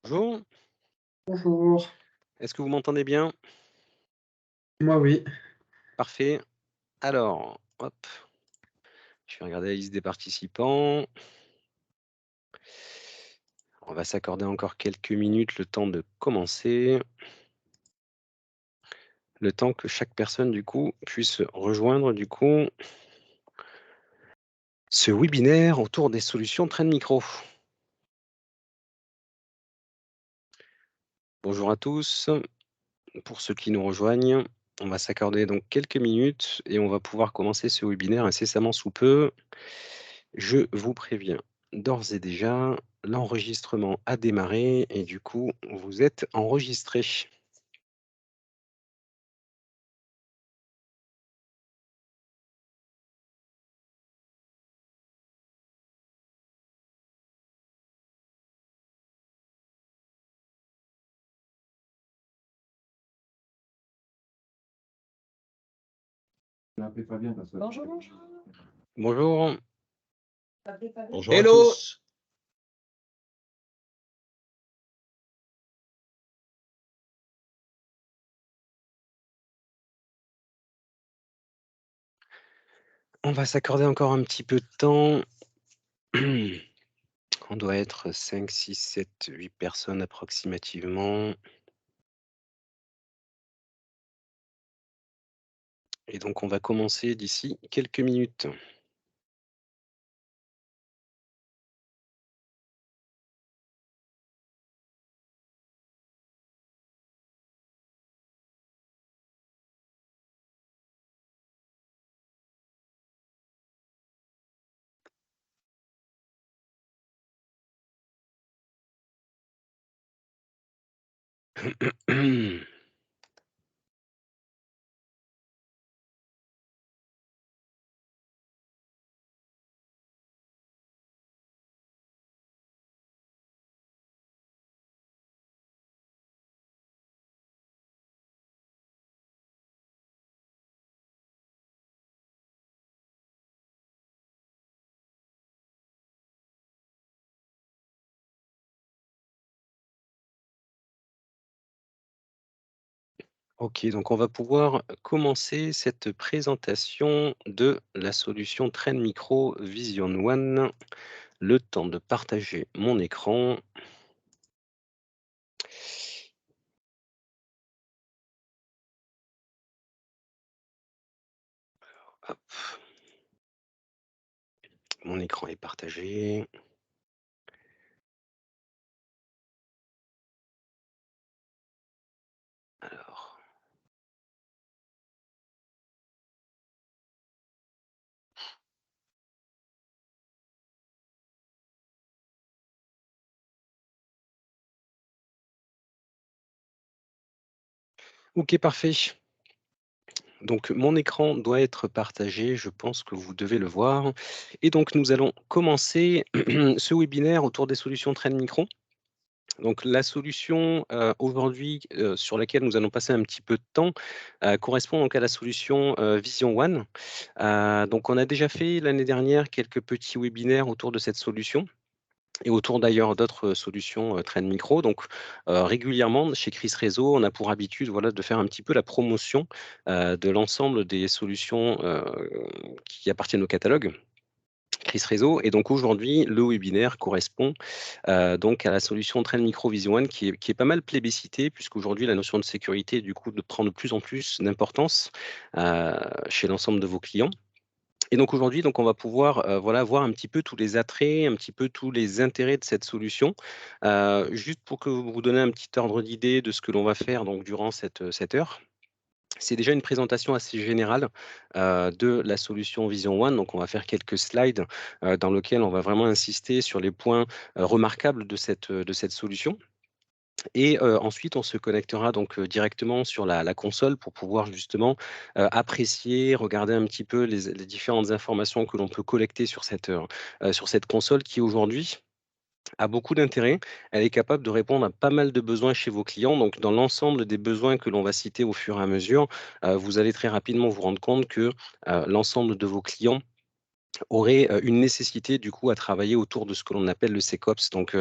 Bonjour, Bonjour. est-ce que vous m'entendez bien? Moi, oui. Parfait. Alors, hop, je vais regarder la liste des participants. On va s'accorder encore quelques minutes, le temps de commencer, le temps que chaque personne, du coup, puisse rejoindre, du coup, ce webinaire autour des solutions Trend Micro. Bonjour à tous. Pour ceux qui nous rejoignent, on va s'accorder donc quelques minutes et on va pouvoir commencer ce webinaire incessamment sous peu. Je vous préviens d'ores et déjà, l'enregistrement a démarré et du coup, vous êtes enregistrés. Bonjour, bonjour. Bonjour, Bonjour à Hello! tous. on va s'accorder encore un petit peu de temps. On doit être 5, 6, 7, 8 personnes approximativement. Et donc, on va commencer d'ici quelques minutes. Ok, donc on va pouvoir commencer cette présentation de la solution Trend Micro Vision One. Le temps de partager mon écran. Hop. Mon écran est partagé. Alors, ok, parfait. Donc, mon écran doit être partagé. Je pense que vous devez le voir. Et donc, nous allons commencer ce webinaire autour des solutions Trend Micro. Donc, la solution aujourd'hui sur laquelle nous allons passer un petit peu de temps correspond donc à la solution Vision One. Donc, on a déjà fait l'année dernière quelques petits webinaires autour de cette solution et autour d'ailleurs d'autres solutions Trend Micro. Donc, régulièrement, chez Chris Réseau, on a pour habitude voilà, de faire un petit peu la promotion de l'ensemble des solutions qui appartiennent au catalogue. Chris Réseau. Et donc aujourd'hui, le webinaire correspond donc à la solution Trend Micro Vision One qui est pas mal plébiscitée, puisqu'aujourd'hui, la notion de sécurité, du coup, prend de plus en plus d'importance chez l'ensemble de vos clients. Et donc aujourd'hui, donc on va pouvoir voilà, voir un petit peu tous les attraits, un petit peu tous les intérêts de cette solution. Juste pour que vous vous donniez un petit ordre d'idée de ce que l'on va faire donc, durant cette heure. C'est déjà une présentation assez générale de la solution Vision One. Donc, on va faire quelques slides dans lesquels on va vraiment insister sur les points remarquables de cette solution. Et ensuite, on se connectera donc directement sur la console pour pouvoir justement apprécier, regarder un petit peu les différentes informations que l'on peut collecter sur cette console qui aujourd'hui a beaucoup d'intérêt. Elle est capable de répondre à pas mal de besoins chez vos clients. Donc, dans l'ensemble des besoins que l'on va citer au fur et à mesure, vous allez très rapidement vous rendre compte que l'ensemble de vos clients aurait une nécessité du coup à travailler autour de ce que l'on appelle le SecOps, donc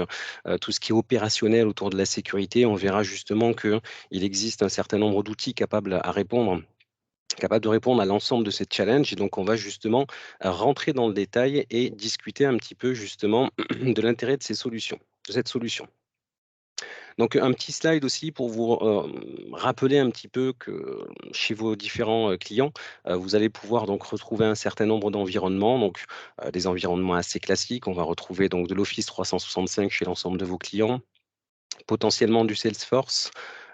tout ce qui est opérationnel autour de la sécurité. On verra justement qu'il existe un certain nombre d'outils capables de répondre à l'ensemble de ces challenges. Et donc, on va justement rentrer dans le détail et discuter un petit peu justement de l'intérêt de cette solution. Donc, un petit slide aussi pour vous rappeler un petit peu que chez vos différents clients, vous allez pouvoir donc retrouver un certain nombre d'environnements, donc des environnements assez classiques. On va retrouver donc de l'Office 365 chez l'ensemble de vos clients, potentiellement du Salesforce,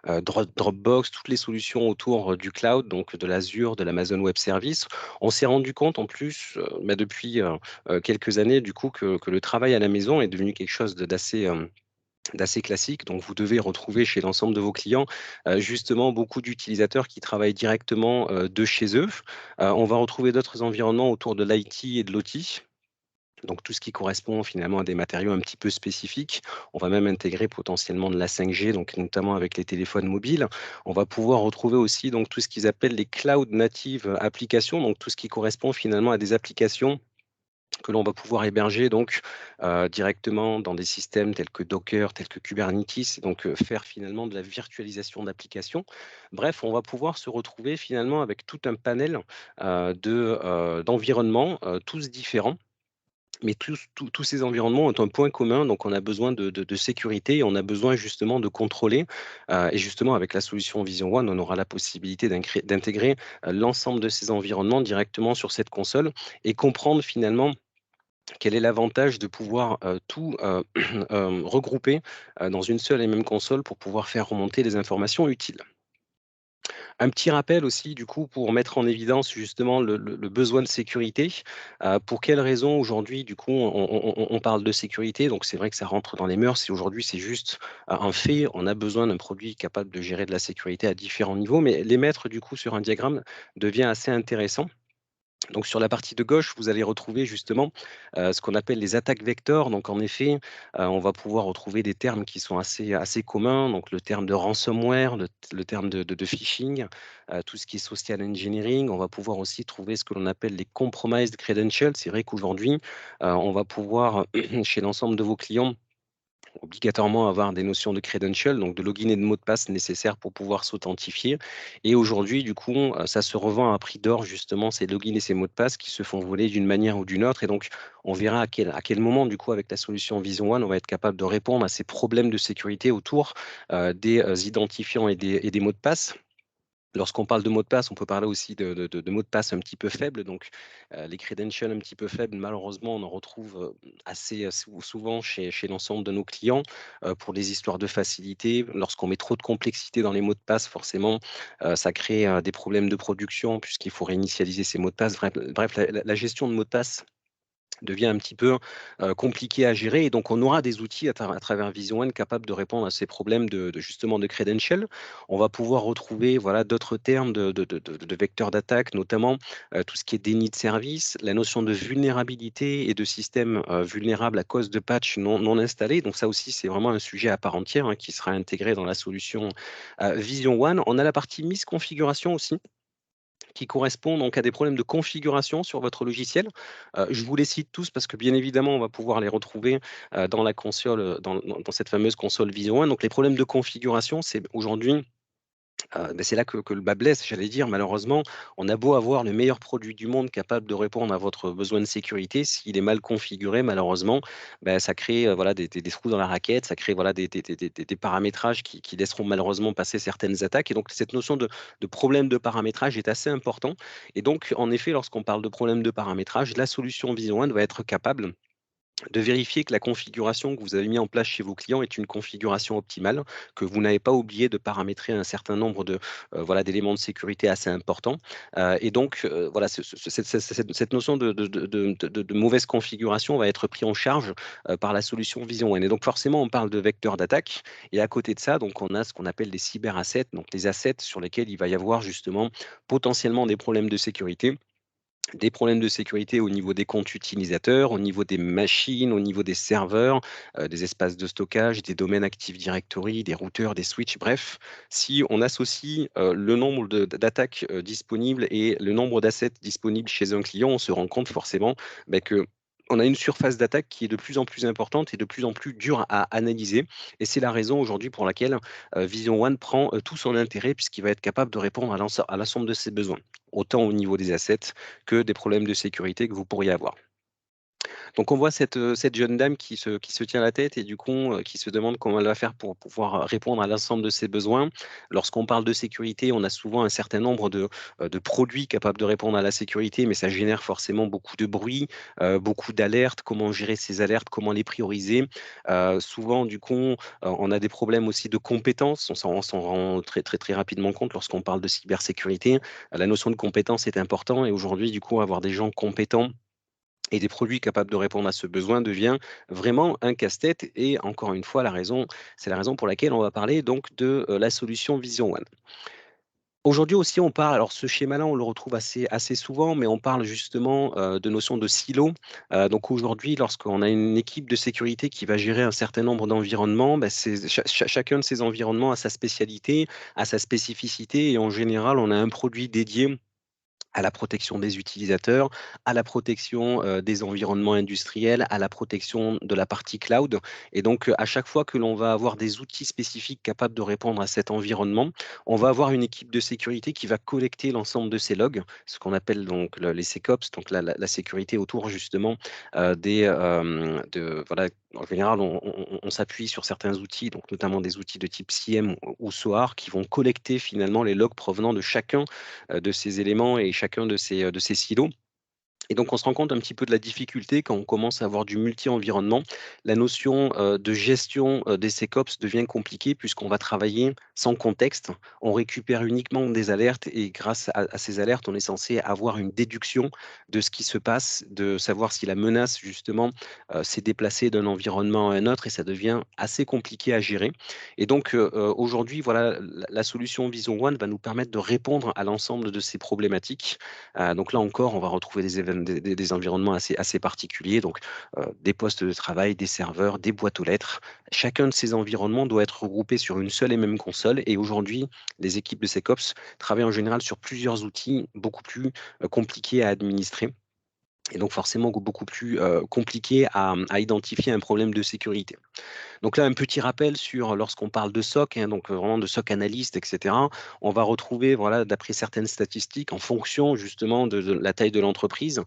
Dropbox, toutes les solutions autour du cloud, donc de l'Azure, de l'Amazon Web Service. On s'est rendu compte en plus, depuis quelques années, du coup, que le travail à la maison est devenu quelque chose d'assez classique. Donc, vous devez retrouver chez l'ensemble de vos clients justement beaucoup d'utilisateurs qui travaillent directement de chez eux. On va retrouver d'autres environnements autour de l'IT et de l'OT. Donc tout ce qui correspond finalement à des matériaux un petit peu spécifiques. On va même intégrer potentiellement de la 5G, donc notamment avec les téléphones mobiles. On va pouvoir retrouver aussi donc tout ce qu'ils appellent les cloud native applications, donc tout ce qui correspond finalement à des applications que l'on va pouvoir héberger donc directement dans des systèmes tels que Docker, tels que Kubernetes, donc faire finalement de la virtualisation d'applications. Bref, on va pouvoir se retrouver finalement avec tout un panel d'environnements, tous différents, mais tous ces environnements ont un point commun, donc on a besoin de sécurité et on a besoin justement de contrôler. Et justement, avec la solution Vision One, on aura la possibilité d'intégrer l'ensemble de ces environnements directement sur cette console et comprendre finalement quel est l'avantage de pouvoir tout regrouper dans une seule et même console pour pouvoir faire remonter les informations utiles. Un petit rappel aussi, du coup, pour mettre en évidence justement le besoin de sécurité. Pour quelles raisons aujourd'hui, du coup, on parle de sécurité? Donc, c'est vrai que ça rentre dans les mœurs et aujourd'hui, c'est juste un fait. On a besoin d'un produit capable de gérer de la sécurité à différents niveaux, mais les mettre, du coup, sur un diagramme devient assez intéressant. Donc sur la partie de gauche, vous allez retrouver justement ce qu'on appelle les attaques vecteurs. Donc en effet, on va pouvoir retrouver des termes qui sont assez communs. Donc le terme de ransomware, le terme de phishing, tout ce qui est social engineering. On va pouvoir aussi trouver ce que l'on appelle les compromised credentials. C'est vrai qu'aujourd'hui, on va pouvoir, chez l'ensemble de vos clients, obligatoirement avoir des notions de credential, donc de login et de mot de passe nécessaires pour pouvoir s'authentifier. Et aujourd'hui, du coup, ça se revend à prix d'or, justement, ces logins et ces mots de passe qui se font voler d'une manière ou d'une autre. Et donc, on verra à quel moment, du coup, avec la solution Vision One, on va être capable de répondre à ces problèmes de sécurité autour des identifiants et des mots de passe. Lorsqu'on parle de mots de passe, on peut parler aussi de mots de passe un petit peu faibles. Donc, les credentials un petit peu faibles, malheureusement, on en retrouve assez souvent chez l'ensemble de nos clients pour des histoires de facilité. Lorsqu'on met trop de complexité dans les mots de passe, forcément, ça crée des problèmes de production puisqu'il faut réinitialiser ces mots de passe. Bref, la gestion de mots de passe devient un petit peu compliqué à gérer. Et donc, on aura des outils à travers Vision One capables de répondre à ces problèmes justement de credential. On va pouvoir retrouver voilà, d'autres termes de vecteurs d'attaque, notamment tout ce qui est déni de service, la notion de vulnérabilité et de système vulnérable à cause de patchs non installés. Donc, ça aussi, c'est vraiment un sujet à part entière qui sera intégré dans la solution Vision One. On a la partie misconfiguration aussi qui correspond donc à des problèmes de configuration sur votre logiciel. Je vous les cite tous parce que bien évidemment, on va pouvoir les retrouver dans la console, dans cette fameuse console Vision 1. Donc les problèmes de configuration, c'est aujourd'hui c'est là que le bas blesse, j'allais dire. Malheureusement, on a beau avoir le meilleur produit du monde capable de répondre à votre besoin de sécurité, s'il est mal configuré, malheureusement, ça crée voilà, des trous dans la raquette, ça crée voilà, des paramétrages qui laisseront malheureusement passer certaines attaques. Et donc, cette notion de problème de paramétrage est assez important. Et donc, en effet, lorsqu'on parle de problème de paramétrage, la solution Vision 1 doit être capable de vérifier que la configuration que vous avez mis en place chez vos clients est une configuration optimale, que vous n'avez pas oublié de paramétrer un certain nombre voilà, d'éléments de sécurité assez importants. Et donc, voilà, cette notion de mauvaise configuration va être prise en charge par la solution Vision One. Et donc, forcément, on parle de vecteurs d'attaque. Et à côté de ça, donc, on a ce qu'on appelle des cyberassets, donc les assets sur lesquels il va y avoir justement potentiellement des problèmes de sécurité Des problèmes de sécurité au niveau des comptes utilisateurs, au niveau des machines, au niveau des serveurs, des espaces de stockage, des domaines Active Directory, des routeurs, des switches, bref. Si on associe, le nombre d'attaques, disponibles et le nombre d'assets disponibles chez un client, on se rend compte forcément, que on a une surface d'attaque qui est de plus en plus importante et de plus en plus dure à analyser, et c'est la raison aujourd'hui pour laquelle, Vision One prend, tout son intérêt puisqu'il va être capable de répondre à l'ensemble de ses besoins, autant au niveau des assets que des problèmes de sécurité que vous pourriez avoir. Donc on voit cette jeune dame qui se tient la tête et du coup, qui se demande comment elle va faire pour pouvoir répondre à l'ensemble de ses besoins. Lorsqu'on parle de sécurité, on a souvent un certain nombre de produits capables de répondre à la sécurité, mais ça génère forcément beaucoup de bruit, beaucoup d'alertes. Comment gérer ces alertes? Comment les prioriser? Souvent du coup, on a des problèmes aussi de compétences. On s'en rend très, très, très rapidement compte lorsqu'on parle de cybersécurité. La notion de compétence est important et aujourd'hui du coup avoir des gens compétents et des produits capables de répondre à ce besoin devient vraiment un casse-tête, et encore une fois, c'est la raison pour laquelle on va parler donc de la solution Vision One. Aujourd'hui aussi, on parle, alors ce schéma-là, on le retrouve assez souvent, mais on parle justement de notion de silo. Donc aujourd'hui, lorsqu'on a une équipe de sécurité qui va gérer un certain nombre d'environnements, chacun de ces environnements a sa spécialité, a sa spécificité, et en général, on a un produit dédié à la protection des utilisateurs, à la protection, des environnements industriels, à la protection de la partie cloud, et donc, à chaque fois que l'on va avoir des outils spécifiques capables de répondre à cet environnement, on va avoir une équipe de sécurité qui va collecter l'ensemble de ces logs, ce qu'on appelle donc les SecOps, donc la sécurité autour justement, voilà, en général, on s'appuie sur certains outils, donc notamment des outils de type SIEM ou SOAR, qui vont collecter finalement les logs provenant de chacun de ces éléments et chacun de ces silos. Et donc, on se rend compte un petit peu de la difficulté quand on commence à avoir du multi-environnement. La notion de gestion des SecOps devient compliquée puisqu'on va travailler sans contexte. On récupère uniquement des alertes et grâce à ces alertes, on est censé avoir une déduction de ce qui se passe, de savoir si la menace, justement, s'est déplacée d'un environnement à un autre, et ça devient assez compliqué à gérer. Et donc, aujourd'hui, voilà, la solution Vision One va nous permettre de répondre à l'ensemble de ces problématiques. Donc là encore, on va retrouver des environnements assez particuliers, donc des postes de travail, des serveurs, des boîtes aux lettres. Chacun de ces environnements doit être regroupé sur une seule et même console, et aujourd'hui, les équipes de SecOps travaillent en général sur plusieurs outils beaucoup plus compliqués à administrer, et donc forcément beaucoup plus compliqués à identifier un problème de sécurité. Donc là, un petit rappel sur lorsqu'on parle de SOC, hein, donc vraiment de SOC analyste, et cetera, on va retrouver, voilà, d'après certaines statistiques, en fonction justement de la taille de l'entreprise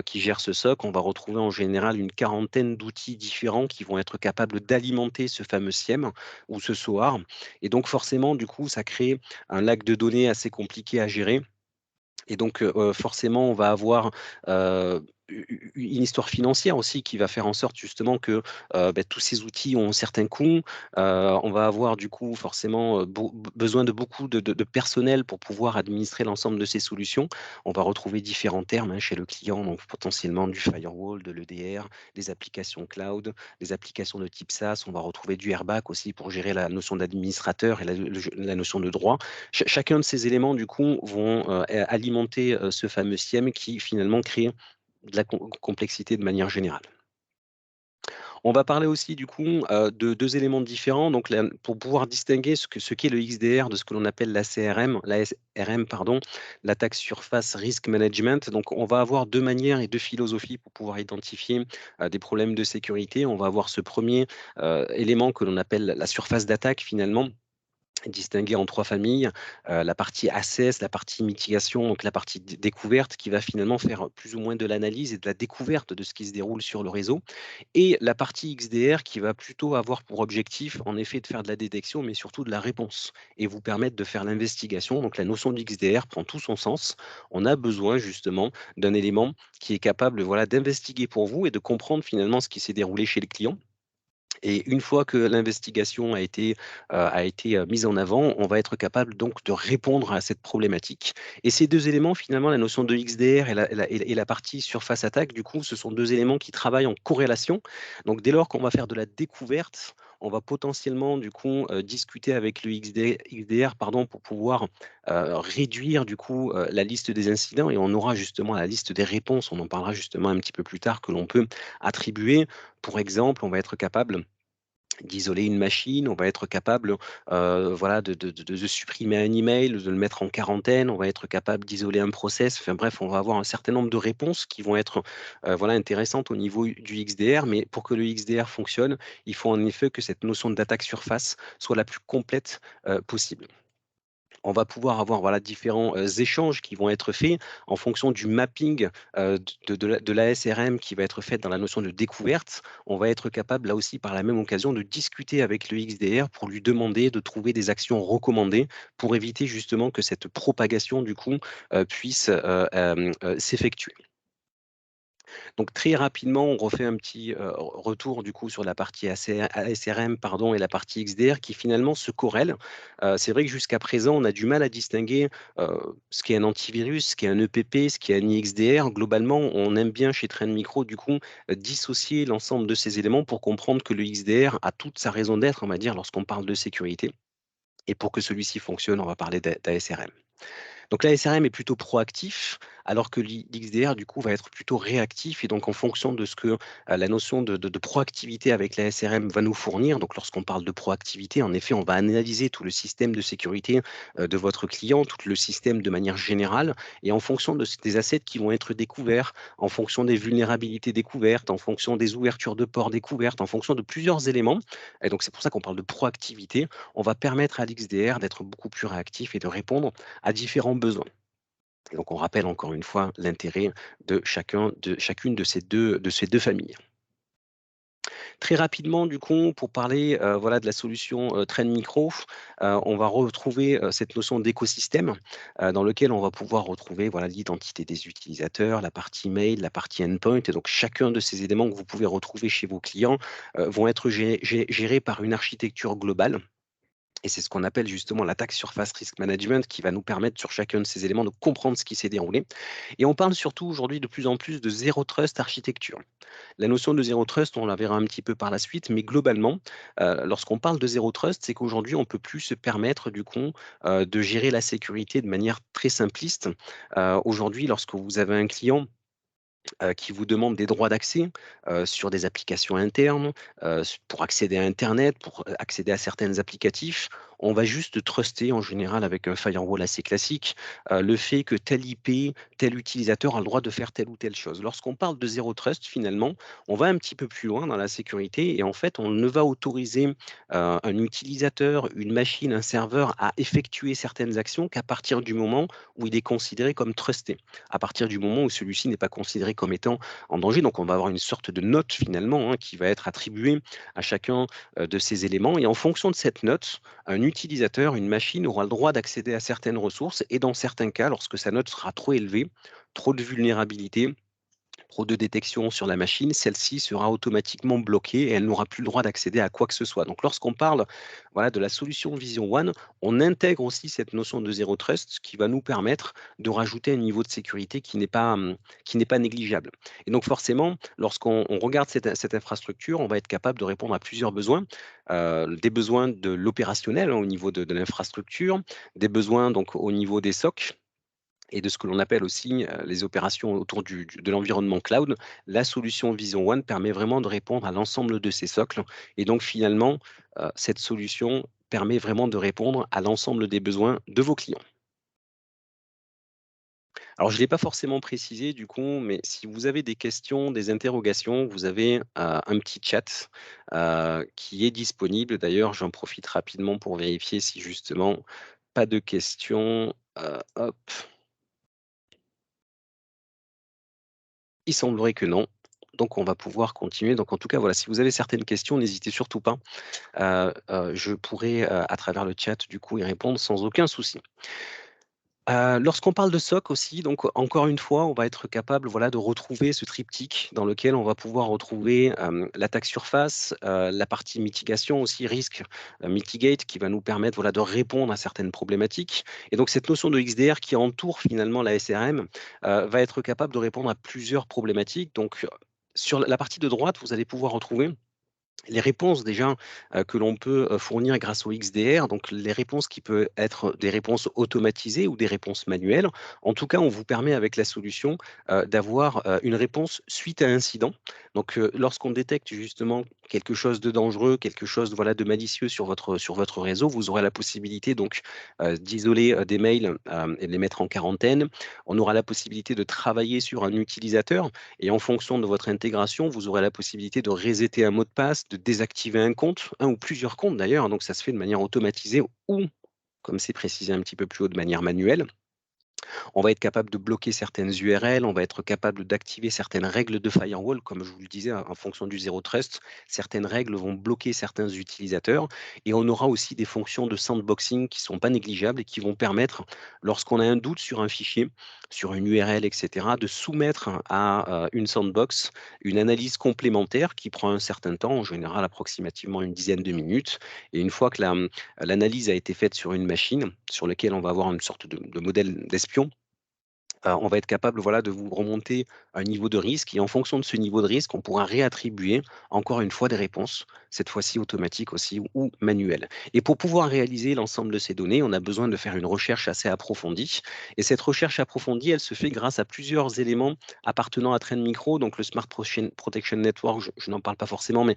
qui gère ce SOC, on va retrouver en général une quarantaine d'outils différents qui vont être capables d'alimenter ce fameux SIEM ou ce SOAR. Et donc forcément, du coup, ça crée un lac de données assez compliqué à gérer, et donc, forcément, on va avoir, une histoire financière aussi qui va faire en sorte justement que, tous ces outils ont un certain coût. On va avoir du coup forcément, besoin de beaucoup de personnel pour pouvoir administrer l'ensemble de ces solutions. On va retrouver différents termes, hein, chez le client, donc potentiellement du firewall, de l'EDR, des applications cloud, des applications de type SaaS. On va retrouver du airbag aussi pour gérer la notion d'administrateur et la notion de droit. Chacun de ces éléments, du coup, vont alimenter ce fameux SIEM qui finalement crée de la complexité de manière générale. On va parler aussi du coup de deux éléments différents. Donc, pour pouvoir distinguer ce qu'est le XDR de ce que l'on appelle la CRM, la SRM, pardon, l'attaque surface risk management. Donc, on va avoir deux manières et deux philosophies pour pouvoir identifier des problèmes de sécurité. On va avoir ce premier élément que l'on appelle la surface d'attaque finalement, distinguer en 3 familles, la partie assess, la partie mitigation, donc la partie découverte qui va finalement faire plus ou moins de l'analyse et de la découverte de ce qui se déroule sur le réseau, et la partie XDR qui va plutôt avoir pour objectif en effet de faire de la détection, mais surtout de la réponse, et vous permettre de faire l'investigation. Donc la notion du XDR prend tout son sens. On a besoin justement d'un élément qui est capable, voilà, d'investiguer pour vous et de comprendre finalement ce qui s'est déroulé chez le client, et une fois que l'investigation a été mise en avant, on va être capable donc de répondre à cette problématique. Et ces 2 éléments, finalement, la notion de XDR et la partie surface attaque, du coup, ce sont 2 éléments qui travaillent en corrélation. Donc dès lors qu'on va faire de la découverte, on va potentiellement du coup, discuter avec le XDR pardon, pour pouvoir, réduire du coup, la liste des incidents et on aura justement la liste des réponses. On en parlera justement un petit peu plus tard que l'on peut attribuer. Pour exemple, on va être capable d'isoler une machine, on va être capable, voilà, de supprimer un email, de le mettre en quarantaine, on va être capable d'isoler un process. Enfin bref, on va avoir un certain nombre de réponses qui vont être, voilà, intéressantes au niveau du XDR. Mais pour que le XDR fonctionne, il faut en effet que cette notion d'attaque surface soit la plus complète, possible. On va pouvoir avoir voilà, différents échanges qui vont être faits en fonction du mapping de l'ASRM qui va être fait dans la notion de découverte. On va être capable, là aussi, par la même occasion, de discuter avec le XDR pour lui demander de trouver des actions recommandées pour éviter justement que cette propagation, du coup, puisse s'effectuer. Donc très rapidement, on refait un petit, retour du coup sur la partie ASRM pardon et la partie XDR qui finalement se corrèlent. C'est vrai que jusqu'à présent, on a du mal à distinguer, ce qu'est un antivirus, ce qu'est un EPP, ce qu'est un XDR. Globalement, on aime bien chez Trend Micro du coup, dissocier l'ensemble de ces éléments pour comprendre que le XDR a toute sa raison d'être, on va dire, lorsqu'on parle de sécurité et pour que celui-ci fonctionne, on va parler d'ASRM. Donc l'ASRM est plutôt proactif, alors que l'XDR, du coup, va être plutôt réactif. Et donc, en fonction de ce que la notion de proactivité avec l'ASRM va nous fournir, donc lorsqu'on parle de proactivité, en effet, on va analyser tout le système de sécurité de votre client, tout le système de manière générale. Et en fonction des assets qui vont être découverts, en fonction des vulnérabilités découvertes, en fonction des ouvertures de ports découvertes, en fonction de plusieurs éléments, et donc c'est pour ça qu'on parle de proactivité, on va permettre à l'XDR d'être beaucoup plus réactif et de répondre à différents besoins. Et donc on rappelle encore une fois l'intérêt de chacune de ces 2 familles. Très rapidement du coup, pour parler, voilà de la solution, Trend Micro, on va retrouver, cette notion d'écosystème, dans lequel on va pouvoir retrouver voilà l'identité des utilisateurs, la partie mail, la partie endpoint et donc chacun de ces éléments que vous pouvez retrouver chez vos clients, vont être gérés par une architecture globale. Et c'est ce qu'on appelle justement l'attaque surface risk management qui va nous permettre sur chacun de ces éléments de comprendre ce qui s'est déroulé. Et on parle surtout aujourd'hui de plus en plus de zéro trust architecture. La notion de zéro trust, on la verra un petit peu par la suite, mais globalement, lorsqu'on parle de zéro trust, c'est qu'aujourd'hui, on ne peut plus se permettre du coup de gérer la sécurité de manière très simpliste. Aujourd'hui, lorsque vous avez un client qui vous demandent des droits d'accès, sur des applications internes, pour accéder à internet, pour, accéder à certains applicatifs. On va juste truster en général avec un firewall assez classique, le fait que tel IP, tel utilisateur a le droit de faire telle ou telle chose. Lorsqu'on parle de zéro trust finalement, on va un petit peu plus loin dans la sécurité et en fait on ne va autoriser, un utilisateur, une machine, un serveur à effectuer certaines actions qu'à partir du moment où il est considéré comme trusté. À partir du moment où celui-ci n'est pas considéré comme étant en danger. Donc on va avoir une sorte de note finalement, hein, qui va être attribuée à chacun de ces éléments. Et en fonction de cette note, un utilisateur, une machine aura le droit d'accéder à certaines ressources. Et dans certains cas, lorsque sa note sera trop élevée, trop de vulnérabilité, trop de détection sur la machine, celle-ci sera automatiquement bloquée et elle n'aura plus le droit d'accéder à quoi que ce soit. Donc lorsqu'on parle voilà, de la solution Vision One, on intègre aussi cette notion de zéro trust qui va nous permettre de rajouter un niveau de sécurité qui n'est pas négligeable. Et donc forcément, lorsqu'on regarde cette infrastructure, on va être capable de répondre à plusieurs besoins, des besoins de l'opérationnel, hein, au niveau de l'infrastructure, des besoins donc au niveau des SOC, et de ce que l'on appelle aussi les opérations autour de l'environnement cloud. La solution Vision One permet vraiment de répondre à l'ensemble de ces socles. Et donc finalement, cette solution permet vraiment de répondre à l'ensemble des besoins de vos clients. Alors je ne l'ai pas forcément précisé du coup, mais si vous avez des questions, des interrogations, vous avez un petit chat qui est disponible. D'ailleurs, j'en profite rapidement pour vérifier si justement pas de questions. Hop. Il semblerait que non. Donc on va pouvoir continuer. Donc en tout cas, voilà, si vous avez certaines questions, n'hésitez surtout pas. Je pourrai, à travers le chat, du coup, y répondre sans aucun souci. Lorsqu'on parle de SOC aussi, donc encore une fois, on va être capable, voilà, de retrouver ce triptyque dans lequel on va pouvoir retrouver, l'attaque surface, la partie mitigation aussi, risque, mitigate qui va nous permettre, voilà, de répondre à certaines problématiques et donc cette notion de XDR qui entoure finalement la SRM, va être capable de répondre à plusieurs problématiques donc, sur la partie de droite, vous allez pouvoir retrouver Les réponses déjà, que l'on peut, fournir grâce au XDR, donc les réponses qui peuvent être des réponses automatisées ou des réponses manuelles. En tout cas, on vous permet avec la solution, d'avoir, une réponse suite à incident. Donc, lorsqu'on détecte justement quelque chose de dangereux, quelque chose, voilà, de malicieux sur votre réseau, vous aurez la possibilité donc, d'isoler, des mails, et de les mettre en quarantaine. On aura la possibilité de travailler sur un utilisateur et en fonction de votre intégration, vous aurez la possibilité de resetter un mot de passe, de désactiver un compte, un ou plusieurs comptes d'ailleurs, hein, donc ça se fait de manière automatisée ou, comme c'est précisé un petit peu plus haut, de manière manuelle. On va être capable de bloquer certaines URL, on va être capable d'activer certaines règles de firewall, comme je vous le disais, en fonction du zero trust. Certaines règles vont bloquer certains utilisateurs et on aura aussi des fonctions de sandboxing qui sont pas négligeables et qui vont permettre, lorsqu'on a un doute sur un fichier, sur une URL, etc., de soumettre à une sandbox une analyse complémentaire qui prend un certain temps, en général approximativement une dizaine de minutes. Et une fois que l'analyse a été faite sur une machine, sur laquelle on va avoir une sorte de modèle d'espion, on va être capable, voilà, de vous remonter un niveau de risque et en fonction de ce niveau de risque, on pourra réattribuer encore une fois des réponses, cette fois-ci automatiques aussi ou manuelles. Et pour pouvoir réaliser l'ensemble de ces données, on a besoin de faire une recherche assez approfondie et cette recherche approfondie, elle se fait grâce à plusieurs éléments appartenant à Trend Micro, donc le Smart Protection Network, je n'en parle pas forcément, mais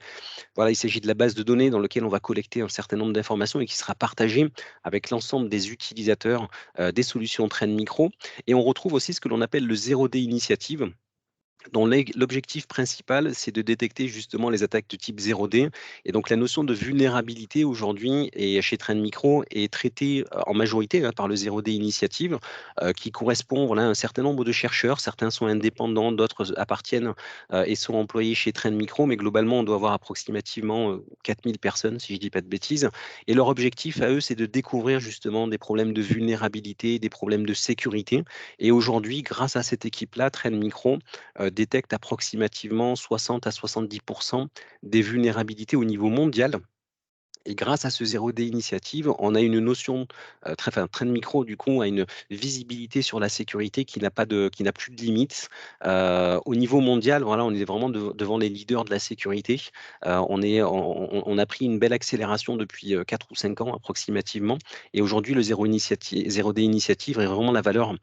voilà, il s'agit de la base de données dans laquelle on va collecter un certain nombre d'informations et qui sera partagée avec l'ensemble des utilisateurs des solutions Trend Micro. Et on retrouve aussi ce que l'on appelle le 0D initiative, dont l'objectif principal, c'est de détecter justement les attaques de type 0D. Et donc la notion de vulnérabilité aujourd'hui et chez Trend Micro est traitée en majorité, hein, par le 0D Initiative, qui correspond, voilà, à un certain nombre de chercheurs. Certains sont indépendants, d'autres appartiennent et sont employés chez Trend Micro, mais globalement, on doit avoir approximativement 4000 personnes, si je ne dis pas de bêtises. Et leur objectif à eux, c'est de découvrir justement des problèmes de vulnérabilité, des problèmes de sécurité. Et aujourd'hui, grâce à cette équipe-là, Trend Micro détecte approximativement 60 à 70 des vulnérabilités au niveau mondial. Et grâce à ce 0D initiative, on a une notion, Trend Micro, du coup, a une visibilité sur la sécurité qui n'a plus de limites. Au niveau mondial, voilà, on est vraiment devant les leaders de la sécurité. On a pris une belle accélération depuis 4 ou 5 ans approximativement. Et aujourd'hui, le 0D initiative est vraiment la valeur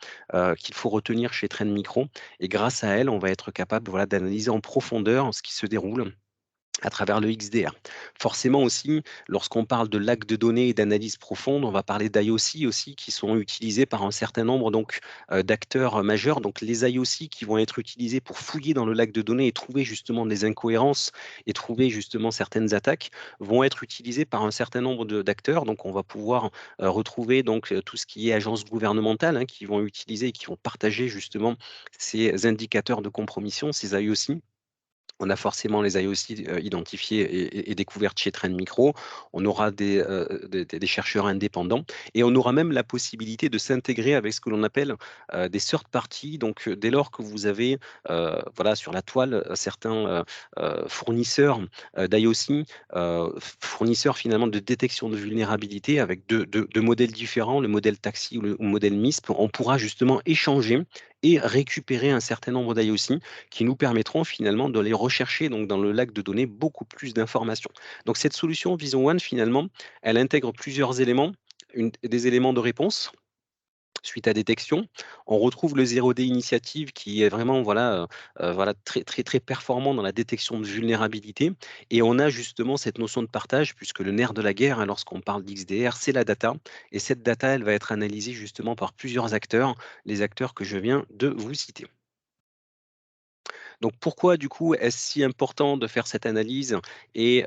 qu'il faut retenir chez Trend Micro. Et grâce à elle, on va être capable, voilà, d'analyser en profondeur ce qui se déroule à travers le XDR. Forcément aussi, lorsqu'on parle de lac de données et d'analyse profonde, on va parler d'IOC aussi qui sont utilisés par un certain nombre donc d'acteurs majeurs. Donc les IOC qui vont être utilisés pour fouiller dans le lac de données et trouver justement des incohérences et trouver justement certaines attaques vont être utilisés par un certain nombre d'acteurs. Donc on va pouvoir retrouver donc tout ce qui est agences gouvernementales, hein, qui vont utiliser et qui vont partager justement ces indicateurs de compromission, ces IOC. On a forcément les IOC identifiés et découvertes chez Trend Micro. On aura des chercheurs indépendants et on aura même la possibilité de s'intégrer avec ce que l'on appelle des third parties. Donc, dès lors que vous avez, voilà, sur la toile, certains fournisseurs d'IOC, fournisseurs finalement de détection de vulnérabilité avec deux modèles différents, le modèle taxi ou le modèle MISP, on pourra justement échanger et récupérer un certain nombre d'IOC qui nous permettront finalement d'aller rechercher donc dans le lac de données beaucoup plus d'informations. Donc cette solution Vision One finalement, elle intègre plusieurs éléments, des éléments de réponse suite à détection. On retrouve le 0D initiative qui est vraiment, voilà, voilà, très, très, très performant dans la détection de vulnérabilité. Et on a justement cette notion de partage, puisque le nerf de la guerre, hein, lorsqu'on parle d'XDR, c'est la data. Et cette data, elle va être analysée justement par plusieurs acteurs, les acteurs que je viens de vous citer. Donc pourquoi du coup est-ce si important de faire cette analyse? Et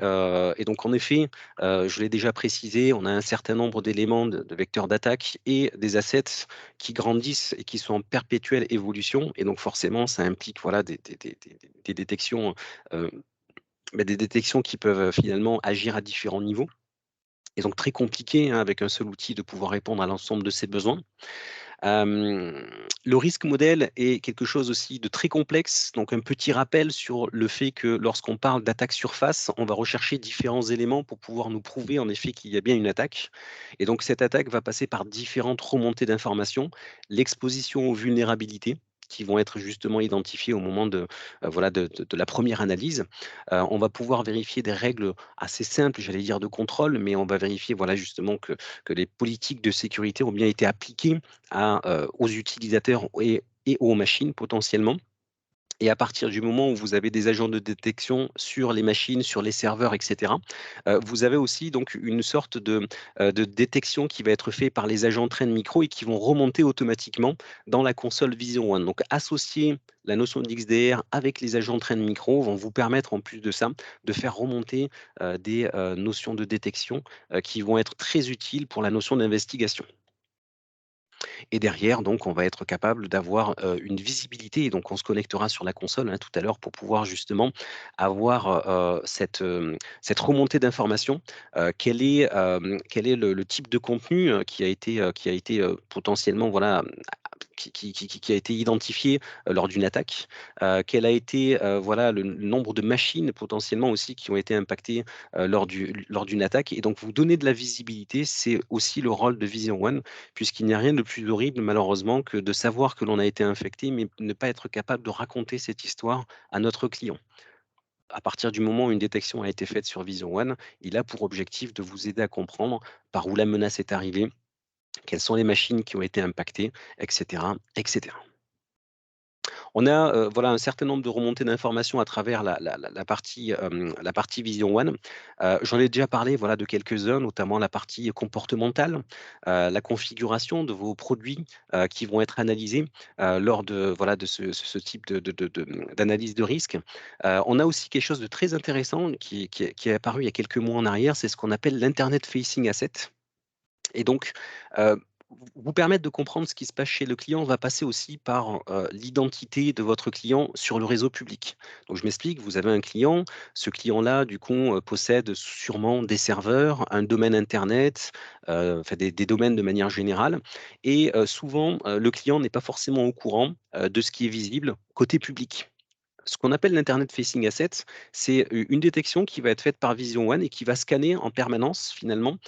donc en effet, je l'ai déjà précisé, on a un certain nombre d'éléments de vecteurs d'attaque et des assets qui grandissent et qui sont en perpétuelle évolution. Et donc forcément, ça implique, voilà, des détections, heu, des détections qui peuvent finalement agir à différents niveaux. Et donc très compliqué, hein, avec un seul outil de pouvoir répondre à l'ensemble de ces besoins. Hem, le risque modèle est quelque chose aussi de très complexe, donc un petit rappel sur le fait que lorsqu'on parle d'attaque surface, on va rechercher différents éléments pour pouvoir nous prouver en effet qu'il y a bien une attaque. Et donc cette attaque va passer par différentes remontées d'informations, l'exposition aux vulnérabilités qui vont être justement identifiés au moment de, voilà, de la première analyse. On va pouvoir vérifier des règles assez simples, j'allais dire de contrôle, mais on va vérifier voilà, justement que les politiques de sécurité ont bien été appliquées aux utilisateurs et aux machines potentiellement. Et à partir du moment où vous avez des agents de détection sur les machines, sur les serveurs, et cetera, vous avez aussi donc une sorte de détection qui va être faite par les agents Trend Micro et qui vont remonter automatiquement dans la console Vision One. Donc associer la notion d'XDR avec les agents Trend Micro vont vous permettre en plus de ça de faire remonter des notions de détection qui vont être très utiles pour la notion d'investigation. Et derrière, donc, on va être capable d'avoir une visibilité. Et donc, on se connectera sur la console tout à l'heure pour pouvoir justement avoir cette remontée d'informations. Quel est le type de contenu qui a été potentiellement voilà, qui a été identifié lors d'une attaque, quel a été voilà, le nombre de machines potentiellement aussi qui ont été impactées lors d'une attaque. Et donc, vous donner de la visibilité, c'est aussi le rôle de Vision One, puisqu'il n'y a rien de plus horrible, malheureusement, que de savoir que l'on a été infecté, mais ne pas être capable de raconter cette histoire à notre client. À partir du moment où une détection a été faite sur Vision One, il a pour objectif de vous aider à comprendre par où la menace est arrivée, quelles sont les machines qui ont été impactées, etc., etc. On a voilà, un certain nombre de remontées d'informations à travers la partie Vision One. J'en ai déjà parlé voilà, de quelques-uns, notamment la partie comportementale, la configuration de vos produits qui vont être analysés lors de, voilà, de ce type d'analyse de risque. On a aussi quelque chose de très intéressant qui est apparu il y a quelques mois en arrière, c'est ce qu'on appelle l'Internet Facing Asset. Et donc, vous permettre de comprendre ce qui se passe chez le client va passer aussi par l'identité de votre client sur le réseau public. Donc, je m'explique, vous avez un client, ce client-là, du coup, possède sûrement des serveurs, un domaine Internet, enfin des domaines de manière générale. Et souvent, le client n'est pas forcément au courant de ce qui est visible côté public. Ce qu'on appelle l'Internet Facing Asset, c'est une détection qui va être faite par Vision One et qui va scanner en permanence finalement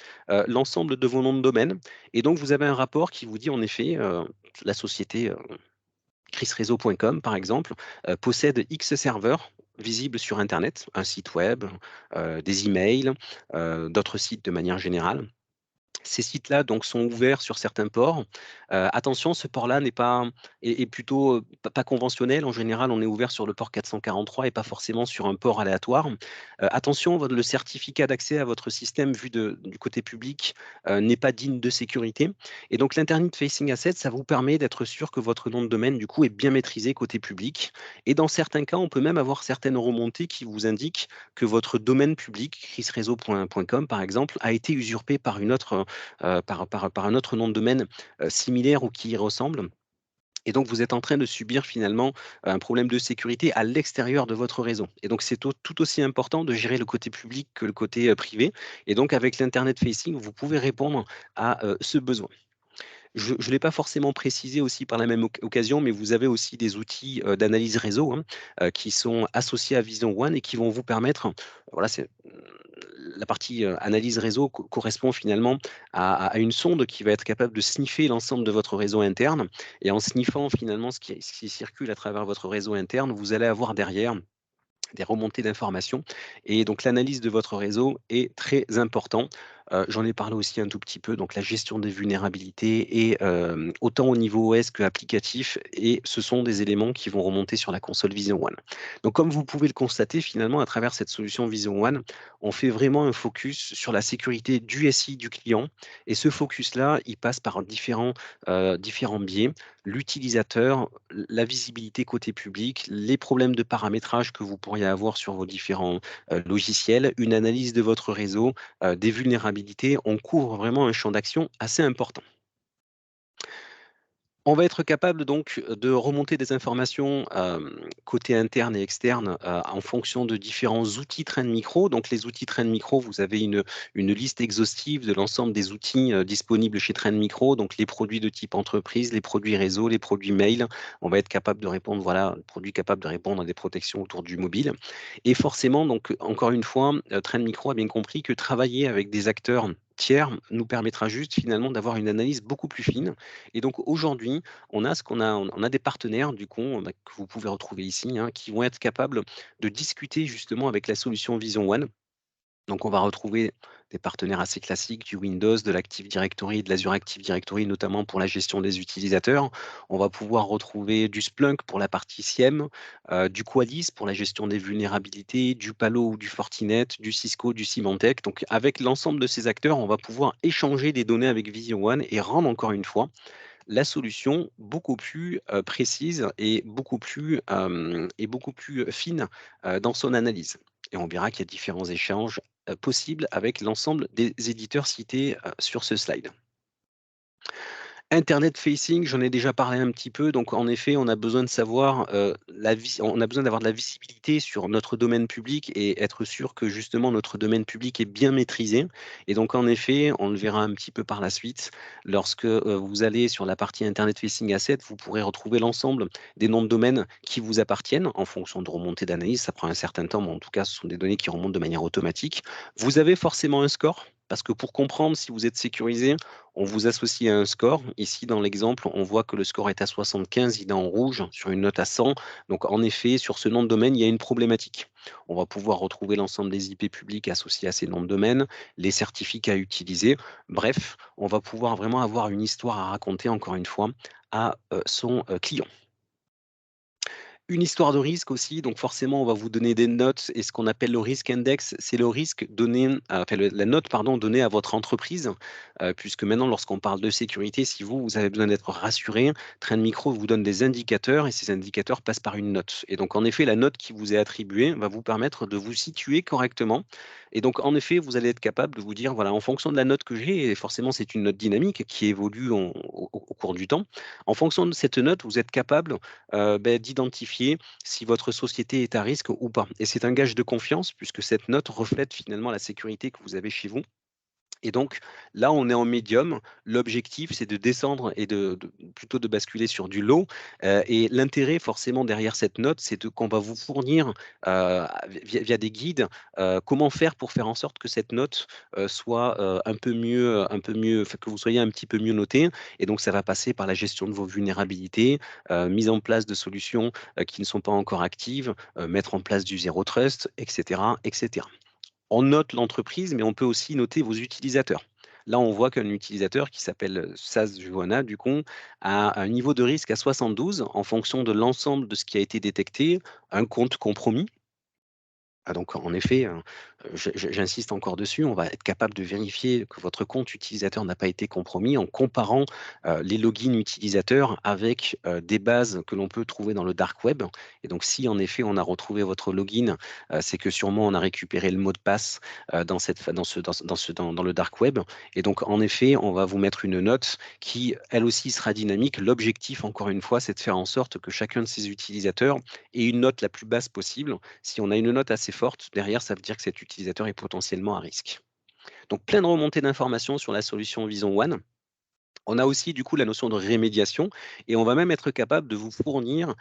l'ensemble de vos noms de domaine. Et donc vous avez un rapport qui vous dit en effet, la société chrisreseau.com par exemple, possède X serveurs visibles sur Internet, un site web, des emails, d'autres sites de manière générale. Ces sites-là donc sont ouverts sur certains ports. Attention, ce port-là est plutôt, pas conventionnel. En général, on est ouvert sur le port 443 et pas forcément sur un port aléatoire. Attention, le certificat d'accès à votre système vu du côté public n'est pas digne de sécurité. Et donc l'Internet Facing Asset, ça vous permet d'être sûr que votre nom de domaine du coup est bien maîtrisé côté public. Et dans certains cas, on peut même avoir certaines remontées qui vous indiquent que votre domaine public, chrisreseau.com par exemple, a été usurpé par une autre par un autre nom de domaine similaire ou qui y ressemble. Et donc, vous êtes en train de subir finalement un problème de sécurité à l'extérieur de votre réseau. Et donc, c'est tout aussi important de gérer le côté public que le côté privé. Et donc, avec l'Internet Facing, vous pouvez répondre à ce besoin. Je ne l'ai pas forcément précisé aussi par la même occasion, mais vous avez aussi des outils d'analyse réseau qui sont associés à Vision One et qui vont vous permettre, voilà, c'est la partie analyse réseau correspond finalement à une sonde qui va être capable de sniffer l'ensemble de votre réseau interne. Et en sniffant finalement ce qui circule à travers votre réseau interne, vous allez avoir derrière des remontées d'informations. Et donc l'analyse de votre réseau est très important. J'en ai parlé aussi un tout petit peu, donc la gestion des vulnérabilités et autant au niveau OS que applicatif, et ce sont des éléments qui vont remonter sur la console Vision One. Donc comme vous pouvez le constater, finalement, à travers cette solution Vision One, on fait vraiment un focus sur la sécurité du SI du client, et ce focus-là, il passe par différents biais, l'utilisateur, la visibilité côté public, les problèmes de paramétrage que vous pourriez avoir sur vos différents logiciels, une analyse de votre réseau, des vulnérabilités. On couvre vraiment un champ d'action assez important. On va être capable donc de remonter des informations côté interne et externe en fonction de différents outils Trend Micro. Donc les outils Trend Micro, vous avez une liste exhaustive de l'ensemble des outils disponibles chez Trend Micro, donc les produits de type entreprise, les produits réseau, les produits mail. On va être capable de répondre, voilà, produits capables de répondre à des protections autour du mobile. Et forcément, donc encore une fois, Trend Micro a bien compris que travailler avec des acteurs tiers nous permettra juste finalement d'avoir une analyse beaucoup plus fine. Et donc aujourd'hui, on a des partenaires du coup bah, que vous pouvez retrouver ici, hein, qui vont être capables de discuter justement avec la solution Vision One. Donc on va retrouver des partenaires assez classiques du Windows, de l'Active Directory, de l'Azure Active Directory, notamment pour la gestion des utilisateurs. On va pouvoir retrouver du Splunk pour la partie SIEM, du Qualys pour la gestion des vulnérabilités, du Palo ou du Fortinet, du Cisco, du Symantec. Donc avec l'ensemble de ces acteurs, on va pouvoir échanger des données avec Vision One et rendre encore une fois la solution beaucoup plus précise et beaucoup plus fine dans son analyse. Et on verra qu'il y a différents échanges possibles avec l'ensemble des éditeurs cités sur ce slide. Internet facing, j'en ai déjà parlé un petit peu. Donc, en effet, on a besoin de savoir on a besoin d'avoir de la visibilité sur notre domaine public et être sûr que justement notre domaine public est bien maîtrisé. Et donc, en effet, on le verra un petit peu par la suite. Lorsque vous allez sur la partie Internet facing asset, vous pourrez retrouver l'ensemble des noms de domaines qui vous appartiennent en fonction de remontée d'analyse. Ça prend un certain temps, mais en tout cas, ce sont des données qui remontent de manière automatique. Vous avez forcément un score. Parce que pour comprendre si vous êtes sécurisé, on vous associe à un score. Ici, dans l'exemple, on voit que le score est à 75, il est en rouge sur une note à 100. Donc, en effet, sur ce nom de domaine, il y a une problématique. On va pouvoir retrouver l'ensemble des IP publics associés à ces noms de domaine, les certificats utilisés. Bref, on va pouvoir vraiment avoir une histoire à raconter, encore une fois, à son client. Une histoire de risque aussi, donc forcément, on va vous donner des notes et ce qu'on appelle le risk index, c'est le risque donné, enfin la note pardon, donnée à votre entreprise, puisque maintenant, lorsqu'on parle de sécurité, si vous avez besoin d'être rassuré, Trend Micro vous donne des indicateurs et ces indicateurs passent par une note. Et donc, en effet, la note qui vous est attribuée va vous permettre de vous situer correctement. Et donc, en effet, vous allez être capable de vous dire, voilà, en fonction de la note que j'ai, et forcément, c'est une note dynamique qui évolue au cours du temps, en fonction de cette note, vous êtes capable d'identifier si votre société est à risque ou pas. Et c'est un gage de confiance puisque cette note reflète finalement la sécurité que vous avez chez vous. Et donc là, on est en médium. L'objectif, c'est de descendre et plutôt de basculer sur du low. Et l'intérêt, forcément, derrière cette note, c'est qu'on va vous fournir via des guides comment faire pour faire en sorte que cette note soit un peu mieux, enfin, que vous soyez un petit peu mieux noté. Et donc, ça va passer par la gestion de vos vulnérabilités, mise en place de solutions qui ne sont pas encore actives, mettre en place du zéro trust, etc., etc. On note l'entreprise, mais on peut aussi noter vos utilisateurs. Là, on voit qu'un utilisateur qui s'appelle SAS Juana, du coup, a un niveau de risque à 72 en fonction de l'ensemble de ce qui a été détecté, un compte compromis. Ah donc en effet, j'insiste encore dessus, on va être capable de vérifier que votre compte utilisateur n'a pas été compromis en comparant, les logins utilisateurs avec, des bases que l'on peut trouver dans le dark web. Et donc si en effet on a retrouvé votre login, c'est que sûrement on a récupéré le mot de passe, dans cette fa dans le dark web. Et donc en effet, on va vous mettre une note qui, elle aussi, sera dynamique. L'objectif, encore une fois, c'est de faire en sorte que chacun de ces utilisateurs ait une note la plus basse possible. Si on a une note assez forte, derrière, ça veut dire que cet utilisateur est potentiellement à risque. Donc, plein de remontées d'informations sur la solution Vison One. On a aussi du coup la notion de rémédiation et on va même être capable de vous fournir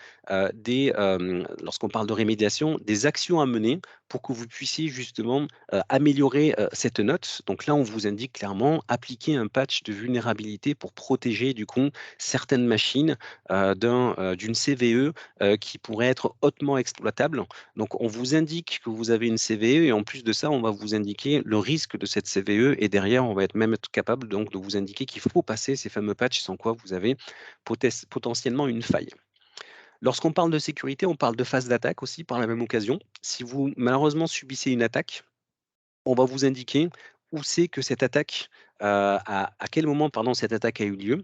lorsqu'on parle de rémédiation, des actions à mener pour que vous puissiez justement améliorer cette note. Donc là, on vous indique clairement appliquer un patch de vulnérabilité pour protéger du coup certaines machines d'une CVE qui pourrait être hautement exploitable. Donc on vous indique que vous avez une CVE et en plus de ça, on va vous indiquer le risque de cette CVE et derrière, on va même être capable donc de vous indiquer qu'il faut passer ces fameux patchs sans quoi vous avez potentiellement une faille. Lorsqu'on parle de sécurité, on parle de phase d'attaque aussi par la même occasion. Si vous malheureusement subissez une attaque, on va vous indiquer où c'est que cette attaque, à quel moment pardon, cette attaque a eu lieu.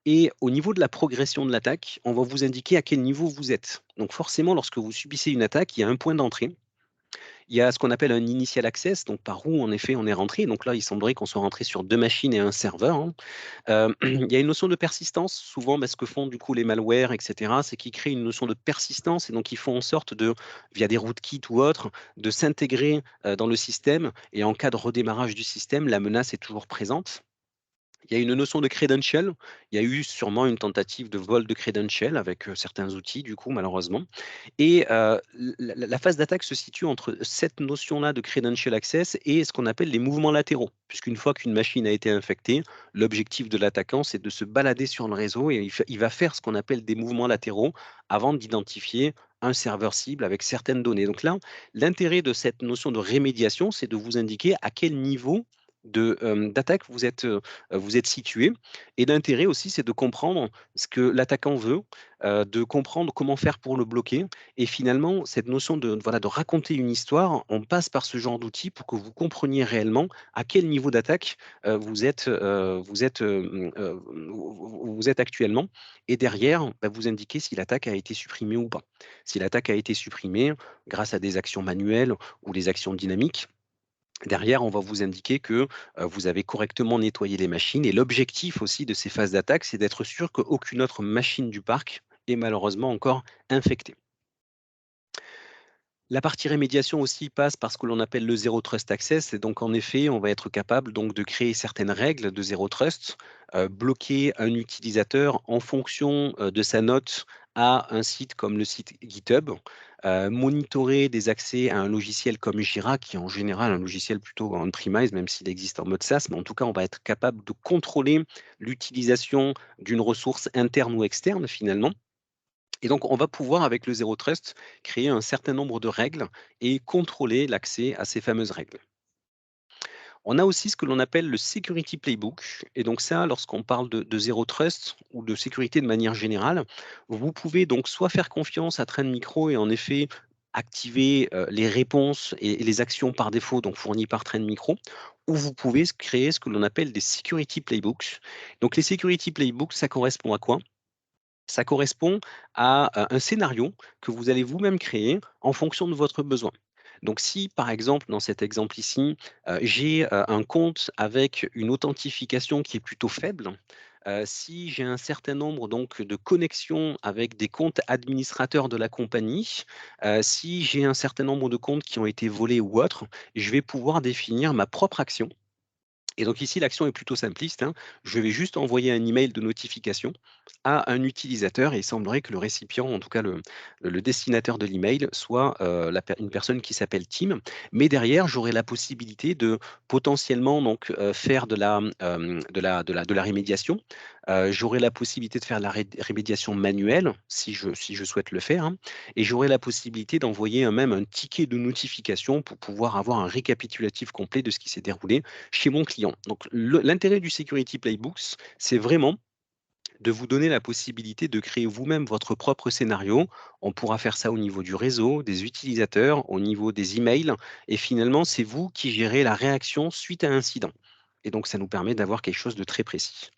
Et au niveau de la progression de l'attaque, on va vous indiquer à quel niveau vous êtes. Donc forcément, lorsque vous subissez une attaque, il y a un point d'entrée. Il y a ce qu'on appelle un initial access, donc par où en effet on est rentré. Donc là, il semblerait qu'on soit rentré sur 2 machines et un serveur, hein. Il y a une notion de persistance. Souvent, ce que font du coup les malwares, et cetera, c'est qu'ils créent une notion de persistance et donc ils font en sorte de, via des rootkits ou autres, de s'intégrer dans le système et en cas de redémarrage du système, la menace est toujours présente. Il y a une notion de credential. Il y a eu sûrement une tentative de vol de credential avec, certains outils du coup malheureusement et la phase d'attaque se situe entre cette notion-là de credential access et ce qu'on appelle les mouvements latéraux. Puisqu'une fois qu'une machine a été infectée, l'objectif de l'attaquant, c'est de se balader sur le réseau et il va faire ce qu'on appelle des mouvements latéraux avant d'identifier un serveur cible avec certaines données. Donc là, l'intérêt de cette notion de rémédiation, c'est de vous indiquer à quel niveau d'attaque vous êtes situé et l'intérêt aussi, c'est de comprendre ce que l'attaquant veut, de comprendre comment faire pour le bloquer et finalement, cette notion de, voilà, de raconter une histoire, on passe par ce genre d'outils pour que vous compreniez réellement à quel niveau d'attaque vous êtes actuellement. Et derrière, bah, vous indiquez si l'attaque a été supprimée ou pas. Si l'attaque a été supprimée grâce à des actions manuelles ou des actions dynamiques, derrière, on va vous indiquer que vous avez correctement nettoyé les machines. Et l'objectif aussi de ces phases d'attaque, c'est d'être sûr qu'aucune autre machine du parc est malheureusement encore infectée. La partie rémédiation aussi passe par ce que l'on appelle le Zero Trust Access et donc en effet, on va être capable donc de créer certaines règles de Zero Trust, bloquer un utilisateur en fonction, de sa note à un site comme le site GitHub, monitorer des accès à un logiciel comme Jira qui est en général un logiciel plutôt on-premise même s'il existe en mode SaaS, mais en tout cas, on va être capable de contrôler l'utilisation d'une ressource interne ou externe finalement et donc, on va pouvoir, avec le Zero Trust, créer un certain nombre de règles et contrôler l'accès à ces fameuses règles. On a aussi ce que l'on appelle le Security Playbook. Et donc ça, lorsqu'on parle de Zero Trust ou de sécurité de manière générale, vous pouvez donc soit faire confiance à Trend Micro et en effet activer les réponses et les actions par défaut donc fournies par Trend Micro, ou vous pouvez créer ce que l'on appelle des Security Playbooks. Donc les Security Playbooks, ça correspond à quoi? Ça correspond à, un scénario que vous allez vous-même créer en fonction de votre besoin. Donc si, par exemple, dans cet exemple ici, j'ai, un compte avec une authentification qui est plutôt faible, si j'ai un certain nombre donc de connexions avec des comptes administrateurs de la compagnie, si j'ai un certain nombre de comptes qui ont été volés ou autres, je vais pouvoir définir ma propre action et donc ici, l'action est plutôt simpliste, hein. Je vais juste envoyer un email de notification à un utilisateur et il semblerait que le récipient, en tout cas le destinataire de l'email, soit une personne qui s'appelle Tim. Mais derrière, j'aurai la possibilité de potentiellement donc, faire de la rémédiation. J'aurai la possibilité de faire de la rémédiation manuelle si je souhaite le faire, hein, et j'aurai la possibilité d'envoyer même un ticket de notification pour pouvoir avoir un récapitulatif complet de ce qui s'est déroulé chez mon client. Donc l'intérêt du Security Playbooks, c'est vraiment de vous donner la possibilité de créer vous-même votre propre scénario. On pourra faire ça au niveau du réseau, des utilisateurs, au niveau des emails, et finalement, c'est vous qui gérez la réaction suite à un incident. Et donc, ça nous permet d'avoir quelque chose de très précis.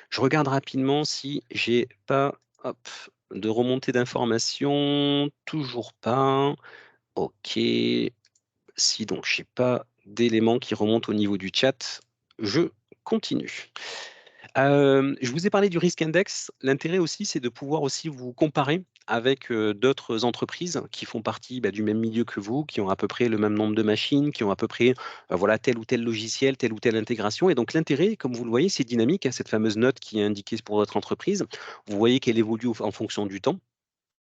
Je regarde rapidement si j'ai pas, hop, de remontée d'informations. Toujours pas. OK. Si donc j'ai pas d'éléments qui remontent au niveau du chat, je continue. Je vous ai parlé du Risk Index. L'intérêt aussi, c'est de pouvoir aussi vous comparer avec, d'autres entreprises qui font partie, bah, du même milieu que vous, qui ont à peu près le même nombre de machines, qui ont à peu près, voilà, tel ou tel logiciel, telle ou telle intégration et donc l'intérêt, comme vous le voyez, c'est dynamique, hein, cette fameuse note qui est indiquée pour votre entreprise. Vous voyez qu'elle évolue en fonction du temps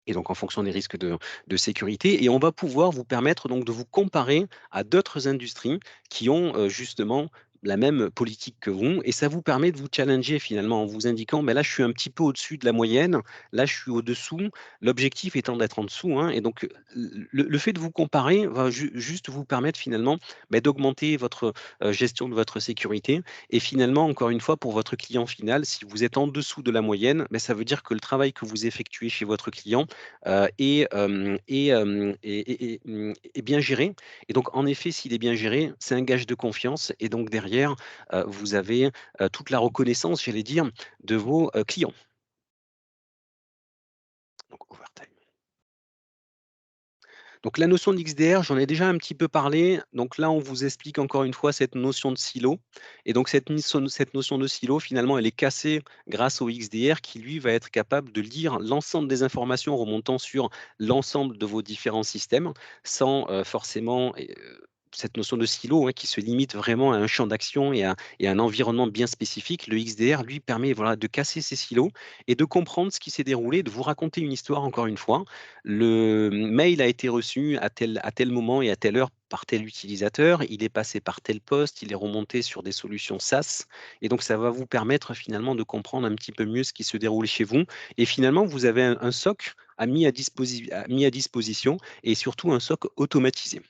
et donc en fonction des risques de sécurité et on va pouvoir vous permettre donc de vous comparer à d'autres industries qui ont, justement la même politique que vous et ça vous permet de vous challenger finalement en vous indiquant: «Beh, là, je suis un petit peu au-dessus de la moyenne, là, je suis au-dessous». L'objectif étant d'être en dessous, hein et donc, le fait de vous comparer va juste vous permettre finalement, beh, d'augmenter votre, gestion de votre sécurité et finalement, encore une fois, pour votre client final, si vous êtes en dessous de la moyenne, beh, ça veut dire que le travail que vous effectuez chez votre client est bien géré et donc en effet, s'il est bien géré, c'est un gage de confiance et donc derrière, vous avez, toute la reconnaissance, j'allais dire, de vos, clients. Donc overtime. Donc la notion d'XDR, j'en ai déjà un petit peu parlé. Donc là, on vous explique encore une fois cette notion de silo. Et donc cette notion de silo, finalement, elle est cassée grâce au XDR qui, lui, va être capable de lire l'ensemble des informations remontant sur l'ensemble de vos différents systèmes sans forcément cette notion de silo, hein, qui se limite vraiment à un champ d'action et à un environnement bien spécifique. Le XDR, lui, permet voilà, de casser ces silos et de comprendre ce qui s'est déroulé, de vous raconter une histoire encore une fois. Le mail a été reçu à tel moment et à telle heure par tel utilisateur, il est passé par tel poste, il est remonté sur des solutions SaaS, et donc ça va vous permettre finalement de comprendre un petit peu mieux ce qui se déroule chez vous. Et finalement, vous avez un SOC mis à disposition et surtout un SOC automatisé.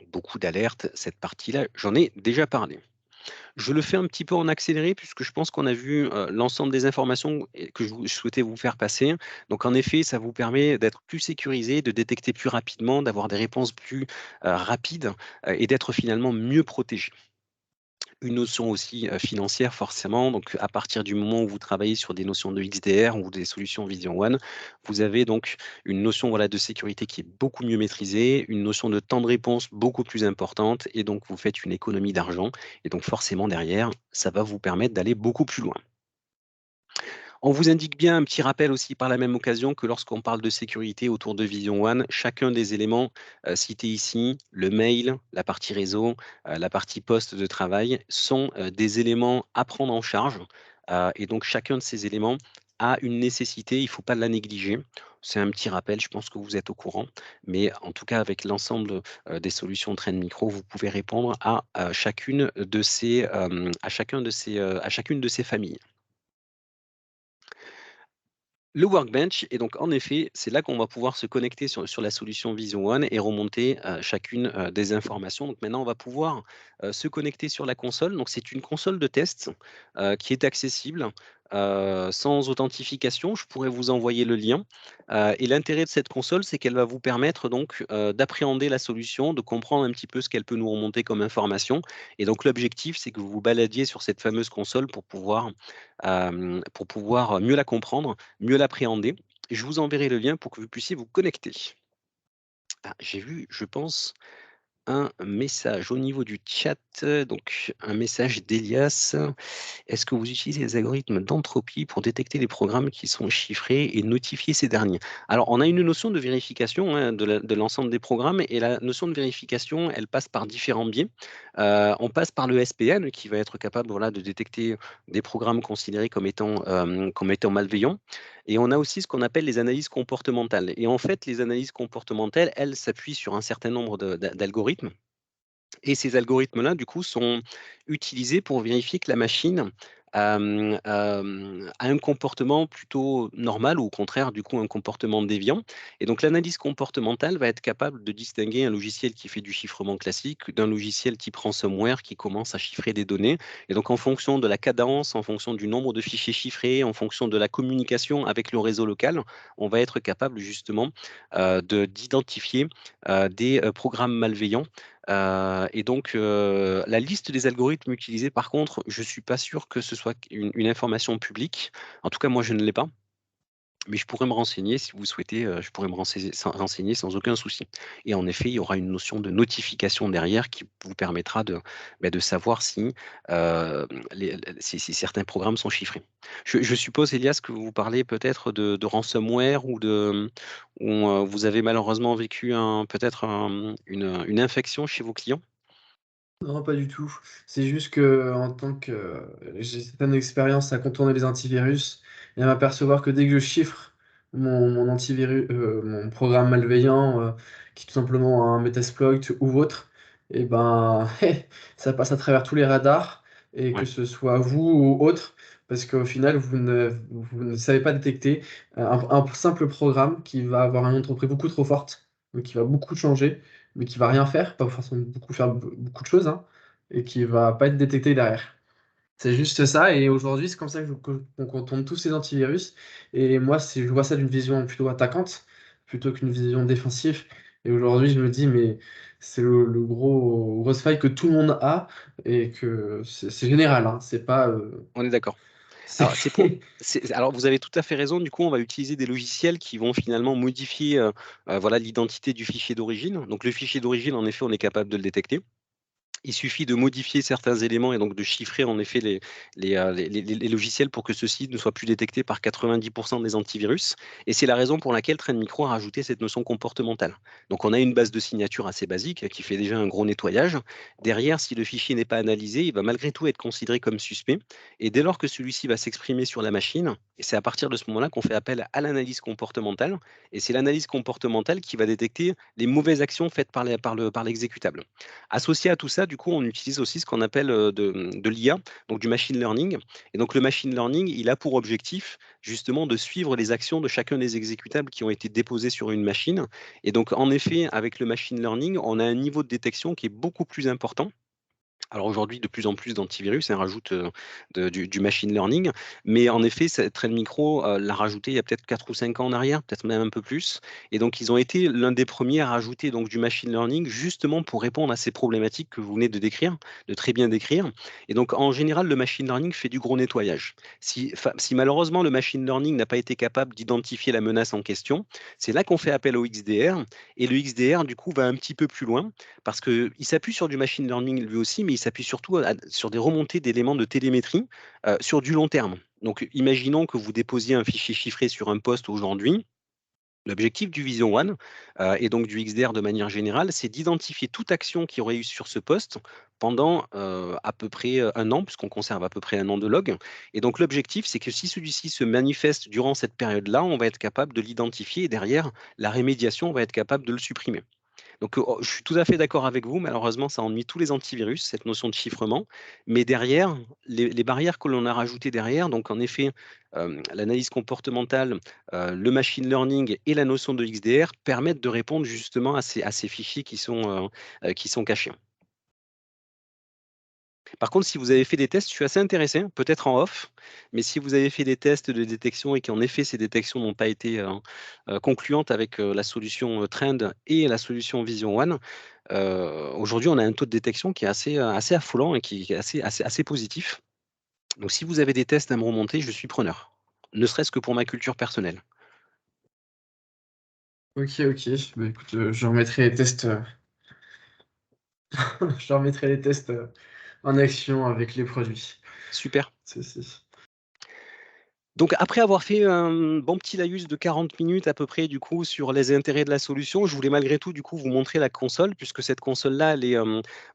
Beaucoup d'alertes, cette partie-là, j'en ai déjà parlé. Je le fais un petit peu en accéléré puisque je pense qu'on a vu l'ensemble des informations que je souhaitais vous faire passer. Donc en effet, ça vous permet d'être plus sécurisé, de détecter plus rapidement, d'avoir des réponses plus rapides et d'être finalement mieux protégé. Une notion aussi financière forcément, donc à partir du moment où vous travaillez sur des notions de XDR ou des solutions Vision One, vous avez donc une notion voilà, de sécurité qui est beaucoup mieux maîtrisée, une notion de temps de réponse beaucoup plus importante, et donc vous faites une économie d'argent, et donc forcément derrière, ça va vous permettre d'aller beaucoup plus loin. On vous indique bien un petit rappel aussi par la même occasion que lorsqu'on parle de sécurité autour de Vision One, chacun des éléments cités ici, le mail, la partie réseau, la partie poste de travail, sont des éléments à prendre en charge. Et donc chacun de ces éléments a une nécessité, il ne faut pas la négliger. C'est un petit rappel, je pense que vous êtes au courant, mais en tout cas avec l'ensemble des solutions Trend Micro, vous pouvez répondre à, chacune de ces, à chacune de ces familles. Le workbench, et donc en effet, c'est là qu'on va pouvoir se connecter sur la solution Vision One et remonter chacune des informations. Donc maintenant, on va pouvoir se connecter sur la console. Donc c'est une console de test qui est accessible sans authentification. Je pourrais vous envoyer le lien. Et l'intérêt de cette console, c'est qu'elle va vous permettre donc d'appréhender la solution, de comprendre un petit peu ce qu'elle peut nous remonter comme information. Et donc l'objectif, c'est que vous vous baladiez sur cette fameuse console pour pouvoir mieux la comprendre, mieux l'appréhender. Je vous enverrai le lien pour que vous puissiez vous connecter. Ah, j'ai vu, je pense, un message au niveau du chat, donc un message d'Elias. Est-ce que vous utilisez les algorithmes d'entropie pour détecter les programmes qui sont chiffrés et notifier ces derniers? Alors, on a une notion de vérification hein, de l'ensemble des programmes, et la notion de vérification, elle passe par différents biais. On passe par le SPN qui va être capable voilà, de détecter des programmes considérés comme étant malveillants. Et on a aussi ce qu'on appelle les analyses comportementales. Et en fait, les analyses comportementales, elles s'appuient sur un certain nombre d'algorithmes. Et ces algorithmes-là, du coup, sont utilisés pour vérifier que la machine a un comportement plutôt normal ou au contraire, du coup, un comportement déviant. Et donc, l'analyse comportementale va être capable de distinguer un logiciel qui fait du chiffrement classique d'un logiciel type ransomware qui commence à chiffrer des données. Et donc, en fonction de la cadence, en fonction du nombre de fichiers chiffrés, en fonction de la communication avec le réseau local, on va être capable justement d'identifier des programmes malveillants et donc, la liste des algorithmes utilisés, par contre, je ne suis pas sûr que ce soit une information publique. En tout cas, moi, je ne l'ai pas. Mais je pourrais me renseigner si vous souhaitez, je pourrais me renseigner sans aucun souci. Et en effet, il y aura une notion de notification derrière qui vous permettra de savoir si certains programmes sont chiffrés. Je suppose, Elias, que vous parlez peut-être de ransomware ou vous avez malheureusement vécu peut-être une infection chez vos clients? Non, pas du tout. C'est juste que en tant que j'ai certaines expériences à contourner les antivirus et à m'apercevoir que dès que je chiffre mon antivirus, mon programme malveillant, qui est tout simplement un Metasploit ou autre, et ben, ça passe à travers tous les radars, et que Ouais, ce soit vous ou autre, parce qu'au final, vous ne savez pas détecter un simple programme qui va avoir une entreprise beaucoup trop forte, donc qui va beaucoup changer, mais qui va rien faire, pas forcément beaucoup faire beaucoup de choses, hein, et qui va pas être détecté derrière. C'est juste ça, et aujourd'hui, c'est comme ça qu'on contourne tous ces antivirus. Et moi, je vois ça d'une vision plutôt attaquante, plutôt qu'une vision défensive. Et aujourd'hui, je me dis, mais c'est le grosse faille que tout le monde a, et que c'est général, hein, c'est pas. on est d'accord. C'est Alors vous avez tout à fait raison, du coup, on va utiliser des logiciels qui vont finalement modifier, voilà, l'identité du fichier d'origine. Donc le fichier d'origine, en effet, on est capable de le détecter. Il suffit de modifier certains éléments et donc de chiffrer en effet les logiciels pour que ceux-ci ne soient plus détectés par 90% des antivirus. Et c'est la raison pour laquelle Trend Micro a rajouté cette notion comportementale. Donc on a une base de signature assez basique qui fait déjà un gros nettoyage. Derrière, si le fichier n'est pas analysé, il va malgré tout être considéré comme suspect. Et dès lors que celui-ci va s'exprimer sur la machine, et c'est à partir de ce moment-là qu'on fait appel à l'analyse comportementale. Et c'est l'analyse comportementale qui va détecter les mauvaises actions faites par l'exécutable. Associé à tout ça, du coup, on utilise aussi ce qu'on appelle de l'IA, donc du machine learning. Et donc le machine learning, il a pour objectif justement de suivre les actions de chacun des exécutables qui ont été déposés sur une machine. Et donc en effet, avec le machine learning, on a un niveau de détection qui est beaucoup plus important. Alors aujourd'hui, de plus en plus d'antivirus rajoutent du machine learning, mais en effet, Trend Micro l'a rajouté il y a peut-être 4 ou 5 ans en arrière, peut-être même un peu plus. Et donc, ils ont été l'un des premiers à rajouter donc, du machine learning justement pour répondre à ces problématiques que vous venez de décrire, de très bien décrire. Et donc, en général, le machine learning fait du gros nettoyage. Si malheureusement le machine learning n'a pas été capable d'identifier la menace en question, c'est là qu'on fait appel au XDR. Et le XDR, du coup, va un petit peu plus loin parce qu'il s'appuie sur du machine learning lui aussi, mais il s'appuie surtout sur des remontées d'éléments de télémétrie sur du long terme. Donc, imaginons que vous déposiez un fichier chiffré sur un poste aujourd'hui. L'objectif du Vision One et donc du XDR de manière générale, c'est d'identifier toute action qui aurait eu sur ce poste pendant à peu près un an, puisqu'on conserve à peu près un an de log. Et donc l'objectif, c'est que si celui-ci se manifeste durant cette période-là, on va être capable de l'identifier et derrière, la rémédiation va être capable de le supprimer. Donc, je suis tout à fait d'accord avec vous. Malheureusement, ça ennuie tous les antivirus, cette notion de chiffrement. Mais derrière, les barrières que l'on a rajoutées derrière, donc en effet, l'analyse comportementale, le machine learning et la notion de XDR permettent de répondre justement à ces fichiers qui sont cachés. Par contre, si vous avez fait des tests, je suis assez intéressé, peut-être en off, mais si vous avez fait des tests de détection et qu'en effet ces détections n'ont pas été concluantes avec la solution Trend et la solution Vision One, aujourd'hui on a un taux de détection qui est assez affolant et qui est assez positif. Donc si vous avez des tests à me remonter, je suis preneur, ne serait-ce que pour ma culture personnelle. Ok, ok. Bah, écoute, je remettrai les tests, je remettrai les tests en action avec les produits. Super. C'est- Donc après avoir fait un bon petit laïus de 40 minutes à peu près du coup sur les intérêts de la solution, je voulais malgré tout du coup vous montrer la console puisque cette console-là,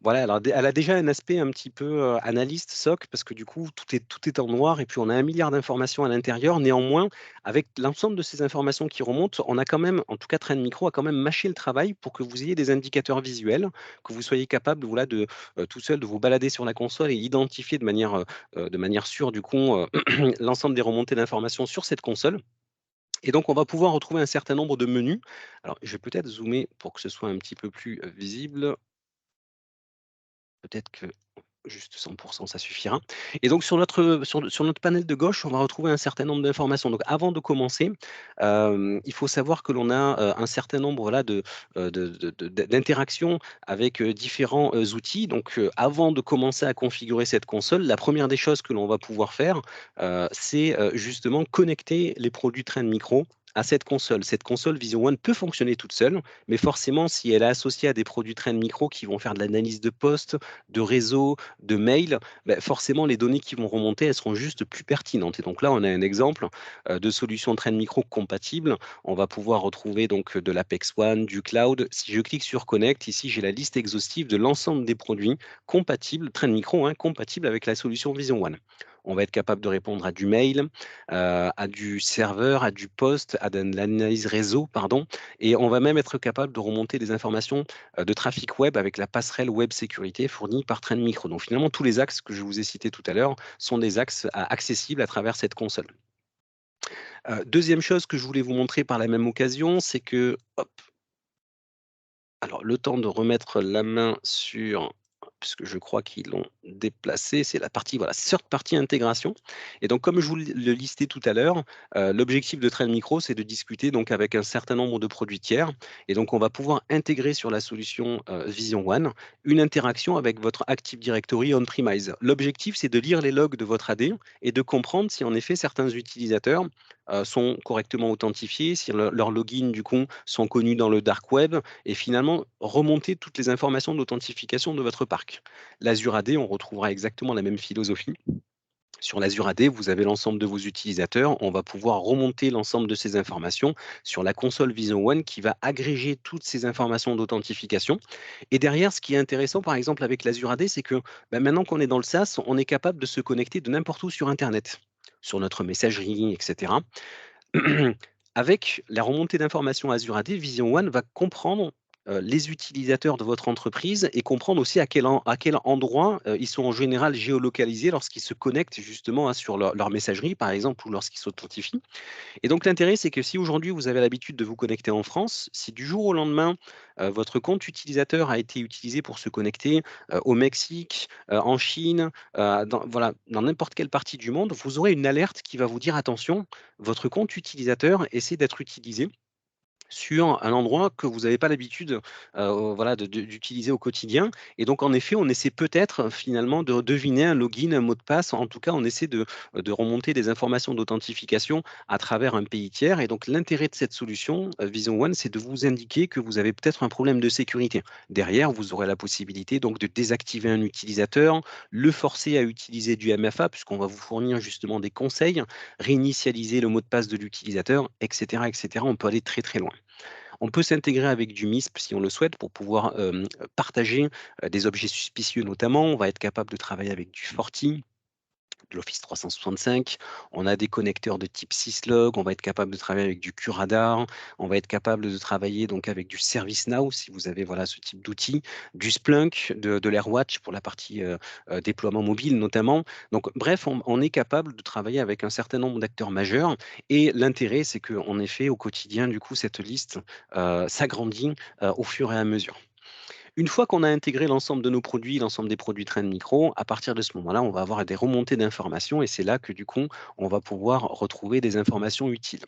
voilà, elle a déjà un aspect un petit peu analyste SOC parce que du coup tout est en noir et puis on a 1 milliard d'informations à l'intérieur. Néanmoins, avec l'ensemble de ces informations qui remontent, on a quand même, en tout cas Trend Micro a quand même mâché le travail pour que vous ayez des indicateurs visuels, que vous soyez capable voilà, de tout seul de vous balader sur la console et identifier de manière sûre du coup l'ensemble des remontées d'informations sur cette console. Et donc, on va pouvoir retrouver un certain nombre de menus. Alors, je vais peut-être zoomer pour que ce soit un petit peu plus visible. Peut-être que juste 100 ça suffira. Et donc sur notre panel de gauche, on va retrouver un certain nombre d'informations. Donc avant de commencer, il faut savoir que l'on a, un certain nombre, voilà, d'interactions avec, différents, outils. Donc, avant de commencer à configurer cette console, la première des choses que l'on va pouvoir faire, c'est, justement connecter les produits Trend Micro à cette console. Cette console Vision One peut fonctionner toute seule, mais forcément si elle est associée à des produits Trend Micro qui vont faire de l'analyse de poste, de réseau, de mail, bah, forcément les données qui vont remonter, elles seront juste plus pertinentes. Et donc là, on a un exemple de solution Trend Micro compatible. On va pouvoir retrouver donc de l'Apex One, du cloud. Si je clique sur Connect, ici j'ai la liste exhaustive de l'ensemble des produits compatibles, Trend Micro, compatibles avec la solution Vision One. On va être capable de répondre à du mail, à du serveur, à du poste, à de l'analyse réseau, pardon, et on va même être capable de remonter des informations de trafic web avec la passerelle web sécurité fournie par Trend Micro. Donc finalement, tous les axes que je vous ai cités tout à l'heure sont des axes accessibles à travers cette console. Deuxième chose que je voulais vous montrer par la même occasion, c'est que, hop, alors le temps de remettre la main sur, puisque je crois qu'ils l'ont déplacé, c'est la partie, voilà, third party intégration. Et donc comme je vous le listais tout à l'heure, l'objectif de Trend Micro, c'est de discuter donc avec un certain nombre de produits tiers. Et donc on va pouvoir intégrer sur la solution Vision One une interaction avec votre Active Directory on-premise. L'objectif, c'est de lire les logs de votre AD et de comprendre si en effet certains utilisateurs sont correctement authentifiés, si leurs logins du coup sont connus dans le dark web et finalement remonter toutes les informations d'authentification de votre parc. L'Azure AD, on retrouvera exactement la même philosophie. Sur l'Azure AD, vous avez l'ensemble de vos utilisateurs. On va pouvoir remonter l'ensemble de ces informations sur la console Vision One qui va agréger toutes ces informations d'authentification. Et derrière, ce qui est intéressant, par exemple, avec l'Azure AD, c'est que maintenant qu'on est dans le SaaS, on est capable de se connecter de n'importe où sur Internet, sur notre messagerie, etc. Avec la remontée d'informations Azure AD, Vision One va comprendre les utilisateurs de votre entreprise et comprendre aussi à quel endroit ils sont en général géolocalisés lorsqu'ils se connectent justement sur leur messagerie, par exemple, ou lorsqu'ils s'authentifient. Et donc l'intérêt, c'est que si aujourd'hui vous avez l'habitude de vous connecter en France, si du jour au lendemain, votre compte utilisateur a été utilisé pour se connecter au Mexique, en Chine, voilà, dans n'importe quelle partie du monde, vous aurez une alerte qui va vous dire attention, votre compte utilisateur essaie d'être utilisé sur un endroit que vous n'avez pas l'habitude voilà, d'utiliser au quotidien. Et donc, en effet, on essaie peut-être finalement de deviner un login, un mot de passe. En tout cas, on essaie de remonter des informations d'authentification à travers un pays tiers. Et donc, l'intérêt de cette solution, Vision One, c'est de vous indiquer que vous avez peut-être un problème de sécurité. Derrière, vous aurez la possibilité donc de désactiver un utilisateur, le forcer à utiliser du MFA, puisqu'on va vous fournir justement des conseils, réinitialiser le mot de passe de l'utilisateur, etc., etc. On peut aller très, très loin. On peut s'intégrer avec du MISP si on le souhaite pour pouvoir partager des objets suspicieux notamment. On va être capable de travailler avec du Forti, de l'Office 365. On a des connecteurs de type syslog. On va être capable de travailler avec du QRadar. On va être capable de travailler donc avec du ServiceNow si vous avez voilà, ce type d'outils, du Splunk, de l'AirWatch pour la partie déploiement mobile notamment. Donc bref, on est capable de travailler avec un certain nombre d'acteurs majeurs. Et l'intérêt, c'est qu'en effet, au quotidien, du coup, cette liste s'agrandit au fur et à mesure. Une fois qu'on a intégré l'ensemble de nos produits, l'ensemble des produits Trend Micro, à partir de ce moment-là, on va avoir des remontées d'informations et c'est là que du coup, on va pouvoir retrouver des informations utiles.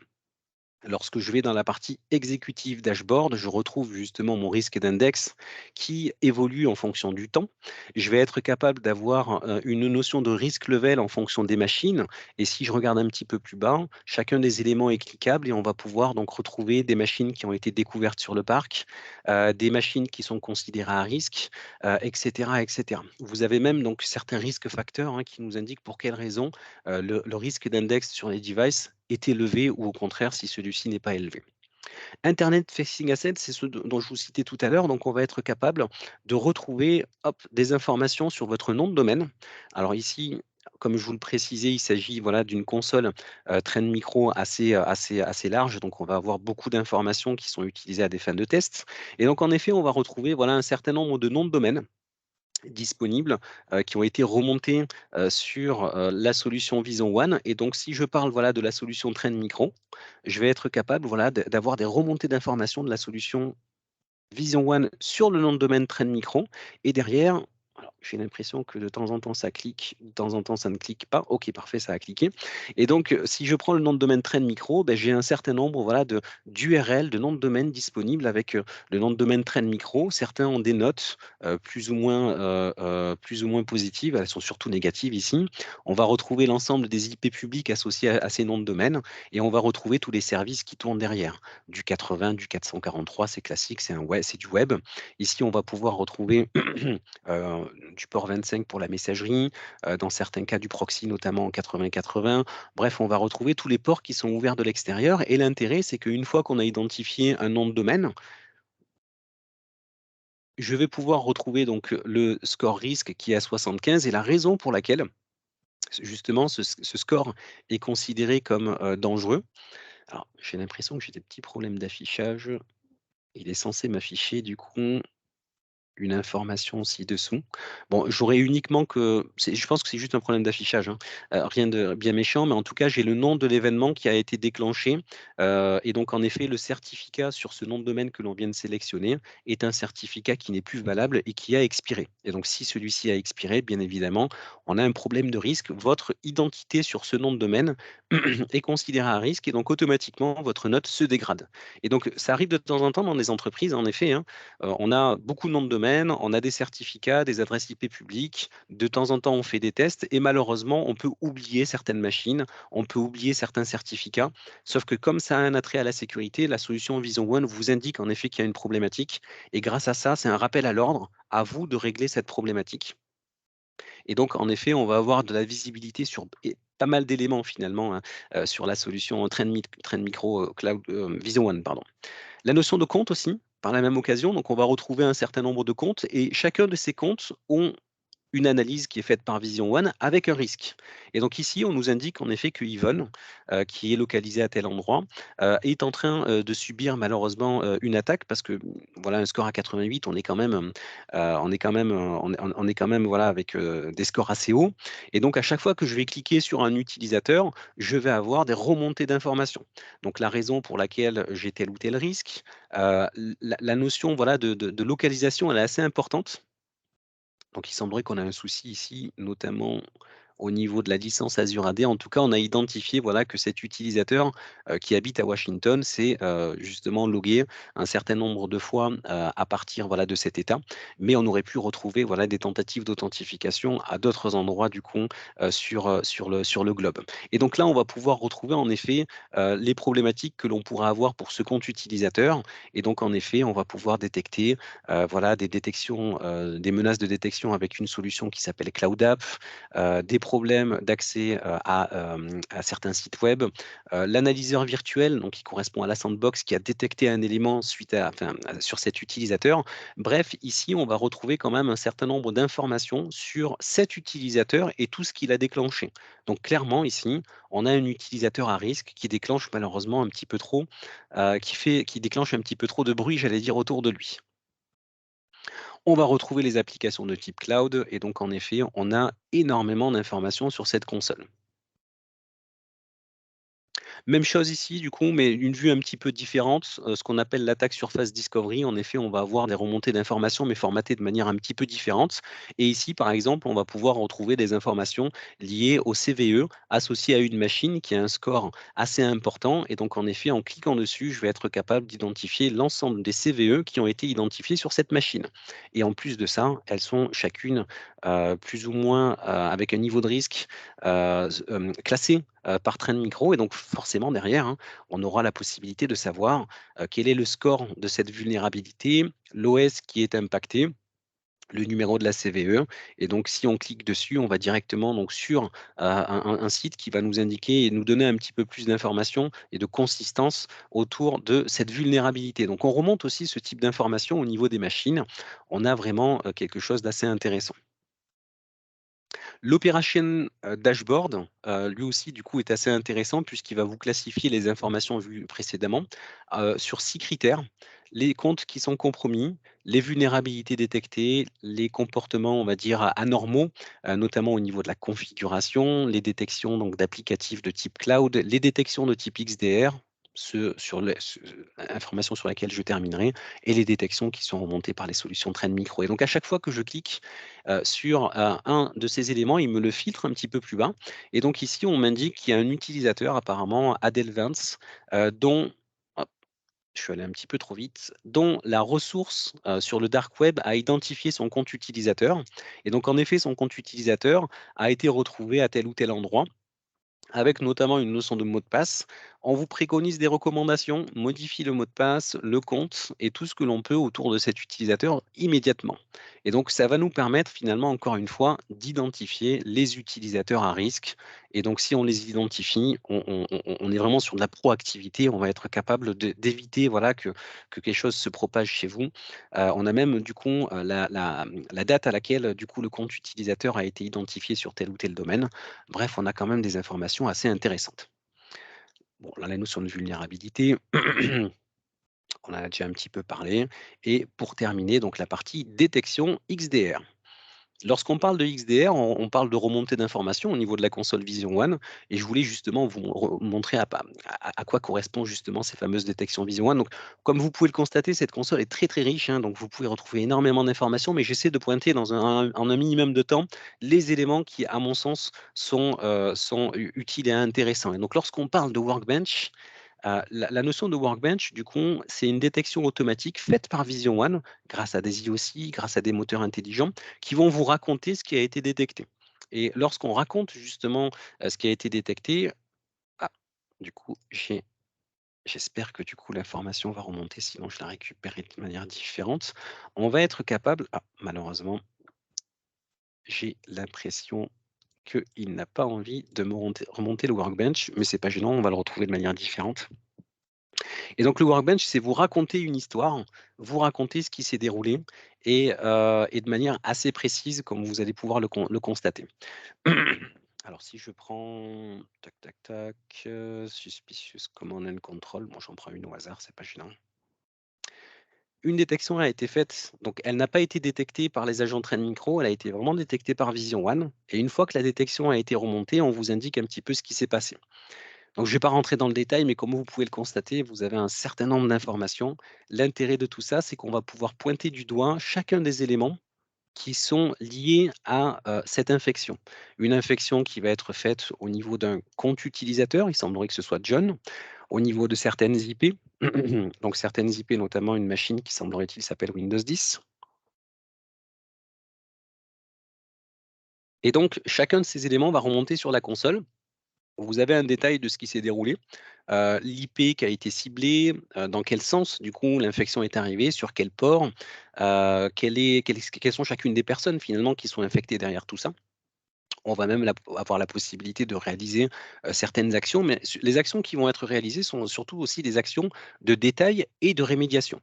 Lorsque je vais dans la partie exécutive dashboard, je retrouve justement mon risque d'index qui évolue en fonction du temps. Je vais être capable d'avoir une notion de risk level en fonction des machines. Et si je regarde un petit peu plus bas, chacun des éléments est cliquable et on va pouvoir donc retrouver des machines qui ont été découvertes sur le parc, des machines qui sont considérées à risque, etc., etc. Vous avez même donc certains risques facteurs qui nous indiquent pour quelles raisons le risque d'index sur les devices est élevé ou au contraire si celui-ci n'est pas élevé. Internet Facing Asset, c'est ce dont je vous citais tout à l'heure. Donc, on va être capable de retrouver des informations sur votre nom de domaine. Alors ici, comme je vous le précisais, il s'agit voilà, d'une console Trend Micro assez large. Donc, on va avoir beaucoup d'informations qui sont utilisées à des fins de test. Et donc, en effet, on va retrouver voilà, un certain nombre de noms de domaine disponibles qui ont été remontés sur la solution Vision One. Et donc, si je parle voilà, de la solution Trend Micro, je vais être capable voilà, d'avoir des remontées d'informations de la solution Vision One sur le nom de domaine Trend Micro. Et derrière, alors, j'ai l'impression que de temps en temps ça clique, de temps en temps ça ne clique pas. Ok, parfait, ça a cliqué. Et donc, si je prends le nom de domaine Trend Micro, ben, j'ai un certain nombre voilà, d'URL, de noms de domaine disponibles avec le nom de domaine Trend Micro. Certains ont des notes plus ou moins positives. Elles sont surtout négatives ici. On va retrouver l'ensemble des IP publics associés à ces noms de domaine et on va retrouver tous les services qui tournent derrière. Du 80, du 443, c'est classique, c'est du web. Ici, on va pouvoir retrouver du port 25 pour la messagerie, dans certains cas du proxy, notamment en 80-80. Bref, on va retrouver tous les ports qui sont ouverts de l'extérieur. Et l'intérêt, c'est qu'une fois qu'on a identifié un nom de domaine, je vais pouvoir retrouver donc le score risque qui est à 75 et la raison pour laquelle justement ce score est considéré comme dangereux. Alors, j'ai l'impression que j'ai des petits problèmes d'affichage. Il est censé m'afficher du coup une information ci-dessous. Bon, j'aurais uniquement je pense que c'est juste un problème d'affichage, hein. Rien de bien méchant, mais en tout cas, j'ai le nom de l'événement qui a été déclenché. Et donc, en effet, le certificat sur ce nom de domaine que l'on vient de sélectionner est un certificat qui n'est plus valable et qui a expiré. Et donc, si celui-ci a expiré, bien évidemment, on a un problème de risque. Votre identité sur ce nom de domaine est considérée à risque et donc automatiquement, votre note se dégrade. Et donc, ça arrive de temps en temps dans des entreprises, en effet, hein. On a beaucoup de noms de domaine domaine, on a des certificats, des adresses IP publiques. De temps en temps, on fait des tests et malheureusement, on peut oublier certaines machines, on peut oublier certains certificats. Sauf que comme ça a un attrait à la sécurité, la solution Vision One vous indique en effet qu'il y a une problématique. Et grâce à ça, c'est un rappel à l'ordre, à vous de régler cette problématique. Et donc, en effet, on va avoir de la visibilité sur pas mal d'éléments finalement hein, sur la solution Trend Micro Cloud Vision One. Pardon. La notion de compte aussi, par la même occasion, donc on va retrouver un certain nombre de comptes et chacun de ces comptes ont une analyse qui est faite par Vision One avec un risque. Et donc ici, on nous indique en effet que Yvonne, qui est localisée à tel endroit, est en train de subir malheureusement une attaque parce que voilà un score à 88, on est quand même voilà avec des scores assez hauts. Et donc à chaque fois que je vais cliquer sur un utilisateur, je vais avoir des remontées d'informations. Donc la raison pour laquelle j'ai tel ou tel risque, la notion voilà de localisation, elle est assez importante donc il semblerait qu'on a un souci ici, notamment au niveau de la licence Azure AD. En tout cas, on a identifié voilà, que cet utilisateur qui habite à Washington s'est justement logué un certain nombre de fois à partir voilà, de cet état. Mais on aurait pu retrouver voilà, des tentatives d'authentification à d'autres endroits du coup sur le globe. Et donc là, on va pouvoir retrouver en effet les problématiques que l'on pourra avoir pour ce compte utilisateur. Et donc en effet, on va pouvoir détecter voilà, des détections, des menaces de détection avec une solution qui s'appelle Cloud App, des problèmes d'accès à certains sites web, l'analyseur virtuel, donc qui correspond à la sandbox, qui a détecté un élément sur cet utilisateur. Bref, ici, on va retrouver quand même un certain nombre d'informations sur cet utilisateur et tout ce qu'il a déclenché. Donc clairement, ici, on a un utilisateur à risque qui déclenche malheureusement un petit peu trop, qui déclenche un petit peu trop de bruit, j'allais dire, autour de lui. On va retrouver les applications de type cloud et donc en effet, on a énormément d'informations sur cette console. Même chose ici, du coup, mais une vue un petit peu différente, ce qu'on appelle l'attaque surface discovery. En effet, on va avoir des remontées d'informations, mais formatées de manière un petit peu différente. Et ici, par exemple, on va pouvoir retrouver des informations liées au CVE associées à une machine qui a un score assez important. Et donc, en effet, en cliquant dessus, je vais être capable d'identifier l'ensemble des CVE qui ont été identifiés sur cette machine. Et en plus de ça, elles sont chacune plus ou moins avec un niveau de risque classé par Trend Micro. Et donc, forcément, derrière, hein, on aura la possibilité de savoir quel est le score de cette vulnérabilité, l'OS qui est impacté, le numéro de la CVE. Et donc, si on clique dessus, on va directement donc, sur un site qui va nous indiquer et nous donner un petit peu plus d'informations et de consistance autour de cette vulnérabilité. Donc, on remonte aussi ce type d'informations au niveau des machines. On a vraiment quelque chose d'assez intéressant. L'Operation Dashboard, lui aussi, du coup, est assez intéressant puisqu'il va vous classifier les informations vues précédemment sur 6 critères. Les comptes qui sont compromis, les vulnérabilités détectées, les comportements, on va dire, anormaux, notamment au niveau de la configuration, les détections donc d'applicatifs de type cloud, les détections de type XDR, informations sur lesquelles je terminerai, et les détections qui sont remontées par les solutions Trend Micro. Et donc, à chaque fois que je clique sur un de ces éléments, il me le filtre un petit peu plus bas. Et donc ici, on m'indique qu'il y a un utilisateur, apparemment Adel Vance, dont hop, je suis allé un petit peu trop vite, dont la ressource sur le dark web a identifié son compte utilisateur. Et donc, en effet, son compte utilisateur a été retrouvé à tel ou tel endroit avec notamment une notion de mot de passe. On vous préconise des recommandations, modifie le mot de passe, le compte et tout ce que l'on peut autour de cet utilisateur immédiatement. Et donc, ça va nous permettre finalement, encore une fois, d'identifier les utilisateurs à risque. Et donc, si on les identifie, on est vraiment sur de la proactivité. On va être capable d'éviter voilà, que quelque chose se propage chez vous. On a même du coup la date à laquelle du coup le compte utilisateur a été identifié sur tel ou tel domaine. Bref, on a quand même des informations assez intéressantes. Bon, là, la notion de vulnérabilité, on en a déjà un petit peu parlé. Et pour terminer, donc la partie détection XDR. Lorsqu'on parle de XDR, on parle de remontée d'informations au niveau de la console Vision One. Et je voulais justement vous montrer à quoi correspondent justement ces fameuses détections Vision One. Donc, comme vous pouvez le constater, cette console est très très riche. Hein, donc, vous pouvez retrouver énormément d'informations. Mais j'essaie de pointer en un minimum de temps les éléments qui, à mon sens, sont utiles et intéressants. Et donc, lorsqu'on parle de Workbench, La notion de workbench, du coup, c'est une détection automatique faite par Vision One, grâce à des IOC, grâce à des moteurs intelligents, qui vont vous raconter ce qui a été détecté. Et lorsqu'on raconte justement ce qui a été détecté, ah, du coup, j'espère que du coup l'information va remonter, sinon je la récupérerai de manière différente. On va être capable, malheureusement, j'ai l'impression qu'il n'a pas envie de me remonter le workbench, mais c'est pas gênant, on va le retrouver de manière différente. Et donc le workbench, c'est vous raconter une histoire, vous raconter ce qui s'est déroulé et de manière assez précise, comme vous allez pouvoir le constater. Alors si je prends tac, tac, tac, suspicious command and control, bon j'en prends une au hasard, c'est pas gênant. Une détection a été faite, donc elle n'a pas été détectée par les agents Train Micro, elle a été vraiment détectée par Vision One. Et une fois que la détection a été remontée, on vous indique un petit peu ce qui s'est passé. Donc je ne vais pas rentrer dans le détail, mais comme vous pouvez le constater, vous avez un certain nombre d'informations. L'intérêt de tout ça, c'est qu'on va pouvoir pointer du doigt chacun des éléments qui sont liés à cette infection. Une infection qui va être faite au niveau d'un compte utilisateur, il semblerait que ce soit John, au niveau de certaines IP, donc certaines IP, notamment une machine qui semblerait-il s'appelle Windows 10. Et donc, chacun de ces éléments va remonter sur la console. Vous avez un détail de ce qui s'est déroulé, l'IP qui a été ciblée, dans quel sens, du coup, l'infection est arrivée, sur quel port, quelles sont chacune des personnes, finalement, qui sont infectées derrière tout ça. On va même avoir la possibilité de réaliser certaines actions, mais les actions qui vont être réalisées sont surtout aussi des actions de détail et de rémédiation.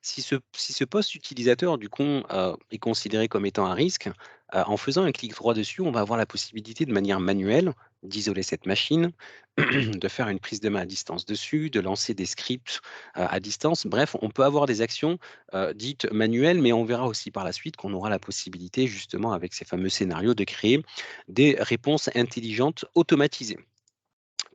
Si ce poste utilisateur, du coup, est considéré comme étant à risque, en faisant un clic droit dessus, on va avoir la possibilité de manière manuelle d'isoler cette machine, de faire une prise de main à distance dessus, de lancer des scripts à distance. Bref, on peut avoir des actions dites manuelles, mais on verra aussi par la suite qu'on aura la possibilité, justement, avec ces fameux scénarios, de créer des réponses intelligentes automatisées.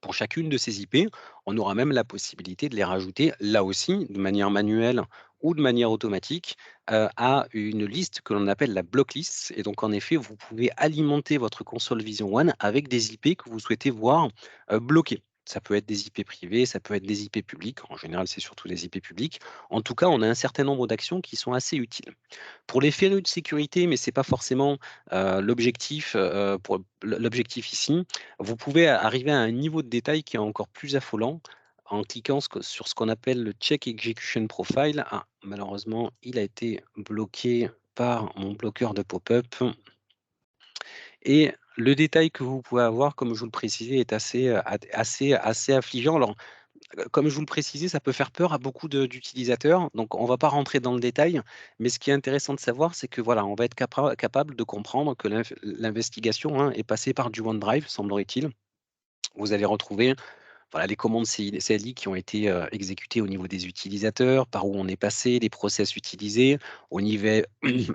Pour chacune de ces IP, on aura même la possibilité de les rajouter là aussi de manière manuelle ou de manière automatique à une liste que l'on appelle la block list. Et donc en effet, vous pouvez alimenter votre console Vision One avec des IP que vous souhaitez voir bloquées. Ça peut être des IP privés, ça peut être des IP publiques. En général, c'est surtout des IP publiques. En tout cas, on a un certain nombre d'actions qui sont assez utiles. Pour les férus de sécurité, mais ce n'est pas forcément l'objectif ici, vous pouvez arriver à un niveau de détail qui est encore plus affolant en cliquant sur ce qu'on appelle le Check Execution Profile. Ah, malheureusement, il a été bloqué par mon bloqueur de pop-up. Et le détail que vous pouvez avoir, comme je vous le précisais, est assez affligeant. Alors, comme je vous le précisais, ça peut faire peur à beaucoup d'utilisateurs, donc on ne va pas rentrer dans le détail, mais ce qui est intéressant de savoir, c'est que voilà, on va être capable de comprendre que l'investigation est passée par du OneDrive, semblerait-il. Vous allez retrouver voilà, les commandes CLI qui ont été exécutées au niveau des utilisateurs, par où on est passé, les process utilisés. Au niveau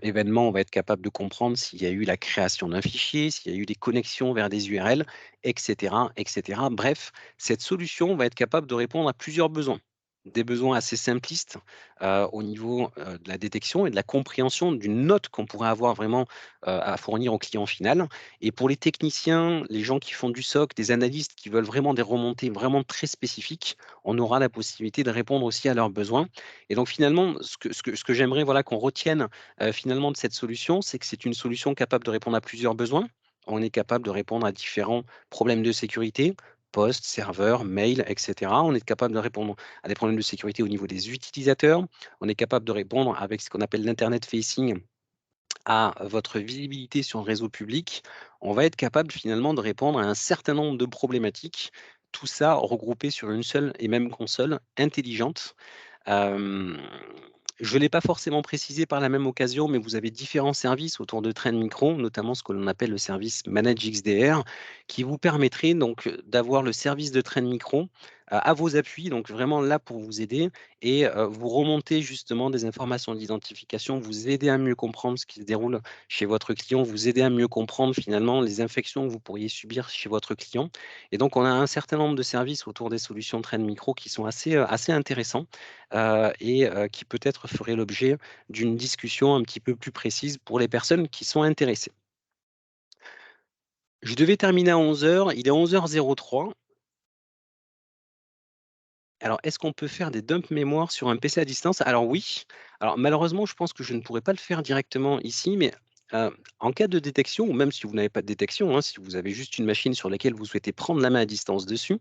événement, on va être capable de comprendre s'il y a eu la création d'un fichier, s'il y a eu des connexions vers des URL, etc., etc. Bref, cette solution va être capable de répondre à plusieurs besoins. Des besoins assez simplistes au niveau de la détection et de la compréhension d'une note qu'on pourrait avoir vraiment à fournir au client final. Et pour les techniciens, les gens qui font du SOC, des analystes qui veulent vraiment des remontées vraiment très spécifiques, on aura la possibilité de répondre aussi à leurs besoins. Et donc finalement, ce que j'aimerais voilà, qu'on retienne finalement de cette solution, c'est que c'est une solution capable de répondre à plusieurs besoins. On est capable de répondre à différents problèmes de sécurité, poste, serveur, mail, etc. On est capable de répondre à des problèmes de sécurité au niveau des utilisateurs. On est capable de répondre avec ce qu'on appelle l'Internet facing à votre visibilité sur le réseau public, on va être capable finalement de répondre à un certain nombre de problématiques, tout ça regroupé sur une seule et même console intelligente. Hem, je ne l'ai pas forcément précisé par la même occasion, mais vous avez différents services autour de Trend Micro, notamment ce que l'on appelle le service Manage XDR, qui vous permettrait donc d'avoir le service de Trend Micro à vos appuis, donc vraiment là pour vous aider et vous remonter justement des informations d'identification, vous aider à mieux comprendre ce qui se déroule chez votre client, vous aider à mieux comprendre finalement les infections que vous pourriez subir chez votre client. Et donc on a un certain nombre de services autour des solutions Trend Micro qui sont assez intéressants et qui peut-être ferait l'objet d'une discussion un petit peu plus précise pour les personnes qui sont intéressées. Je devais terminer à 11h, il est 11h03. Alors, est-ce qu'on peut faire des dumps mémoire sur un PC à distance? Alors oui. Alors malheureusement, je pense que je ne pourrais pas le faire directement ici, mais en cas de détection, ou même si vous n'avez pas de détection, hein, si vous avez juste une machine sur laquelle vous souhaitez prendre la main à distance dessus,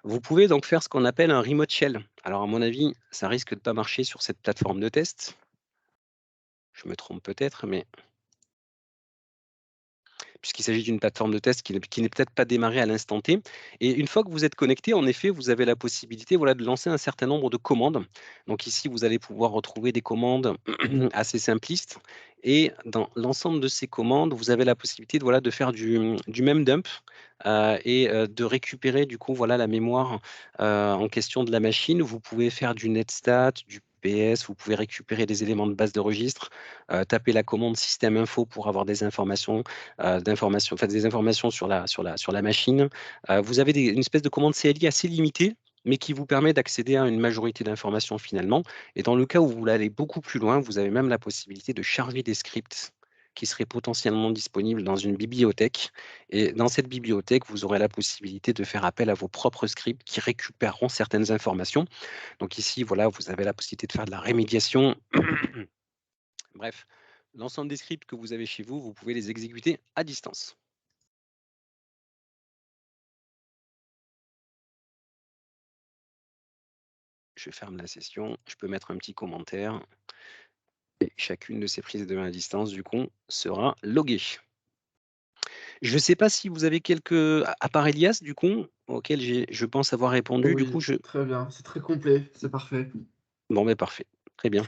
vous pouvez donc faire ce qu'on appelle un remote shell. Alors à mon avis, ça risque de pas marcher sur cette plateforme de test. Je me trompe peut-être, mais puisqu'il s'agit d'une plateforme de test qui n'est peut-être pas démarrée à l'instant T. Et une fois que vous êtes connecté, en effet, vous avez la possibilité, voilà, de lancer un certain nombre de commandes. Donc ici, vous allez pouvoir retrouver des commandes assez simplistes. Et dans l'ensemble de ces commandes, vous avez la possibilité de, voilà, de faire du même dump et de récupérer du coup, voilà, la mémoire en question de la machine. Vous pouvez faire du netstat, du PS, vous pouvez récupérer des éléments de base de registre, taper la commande système info pour avoir des informations, des informations sur la machine. Vous avez une espèce de commande CLI assez limitée, mais qui vous permet d'accéder à une majorité d'informations finalement. Et dans le cas où vous voulez aller beaucoup plus loin, vous avez même la possibilité de charger des scripts qui seraient potentiellement disponibles dans une bibliothèque. Et dans cette bibliothèque, vous aurez la possibilité de faire appel à vos propres scripts qui récupéreront certaines informations. Donc ici, voilà, vous avez la possibilité de faire de la rémédiation. Bref, l'ensemble des scripts que vous avez chez vous, vous pouvez les exécuter à distance. Je ferme la session, je peux mettre un petit commentaire et chacune de ces prises de main à distance, du coup, sera loguée. Je ne sais pas si vous avez quelques, à part Elias, du coup, auquel je pense avoir répondu. Du coup, Oui, très bien, c'est très complet, c'est parfait. bon, mais parfait, très bien.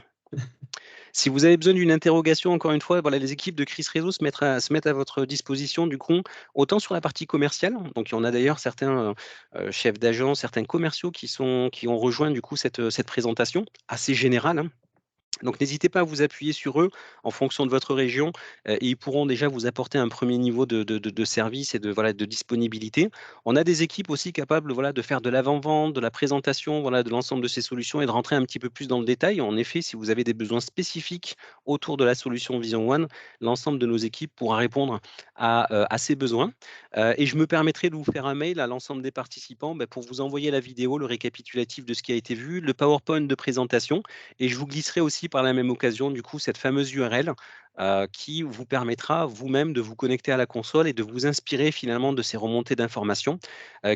Si vous avez besoin d'une interrogation, encore une fois, voilà, les équipes de Chris Réseau se mettent à votre disposition, du coup, autant sur la partie commerciale. Donc, il y en a d'ailleurs certains chefs d'agence, certains commerciaux qui ont rejoint du coup cette présentation assez générale, hein. Donc n'hésitez pas à vous appuyer sur eux en fonction de votre région, et ils pourront déjà vous apporter un premier niveau de service et voilà, de disponibilité. On a des équipes aussi capables, voilà, de faire de l'avant-vente, de la présentation, voilà, de l'ensemble de ces solutions et de rentrer un petit peu plus dans le détail. En effet, si vous avez des besoins spécifiques autour de la solution Vision One, l'ensemble de nos équipes pourra répondre à ces besoins. Et je me permettrai de vous faire un mail à l'ensemble des participants, pour vous envoyer la vidéo, le récapitulatif de ce qui a été vu, le PowerPoint de présentation, et je vous glisserai aussi par la même occasion, du coup, cette fameuse URL qui vous permettra vous-même de vous connecter à la console et de vous inspirer finalement de ces remontées d'informations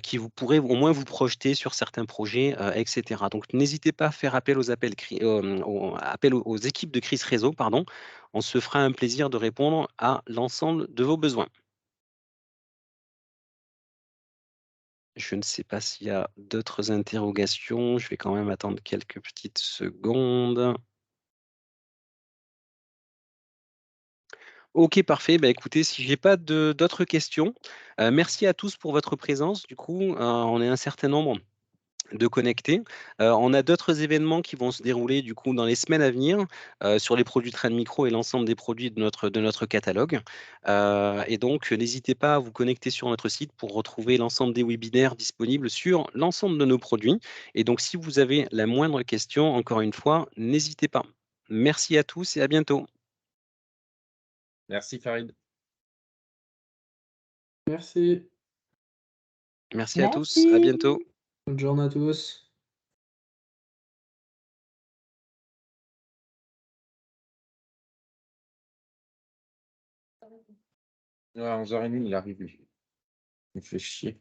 qui vous pourrez au moins vous projeter sur certains projets, etc. Donc, n'hésitez pas à faire appel aux équipes de Chris Réseau, pardon. On se fera un plaisir de répondre à l'ensemble de vos besoins. Je ne sais pas s'il y a d'autres interrogations. Je vais quand même attendre quelques petites secondes. OK, parfait. Bah, écoutez, si j'ai pas d'autres questions, merci à tous pour votre présence. Du coup, on est un certain nombre de connectés. On a d'autres événements qui vont se dérouler, du coup, dans les semaines à venir, sur les produits Trend Micro et l'ensemble des produits de notre catalogue. Et donc, n'hésitez pas à vous connecter sur notre site pour retrouver l'ensemble des webinaires disponibles sur l'ensemble de nos produits. Et donc, si vous avez la moindre question, encore une fois, n'hésitez pas. Merci à tous et à bientôt. Merci Farid. Merci, Merci à tous, à Merci. bientôt. bonne journée à tous. Ouais, à 11h30, il arrive, lui. Il me fait chier.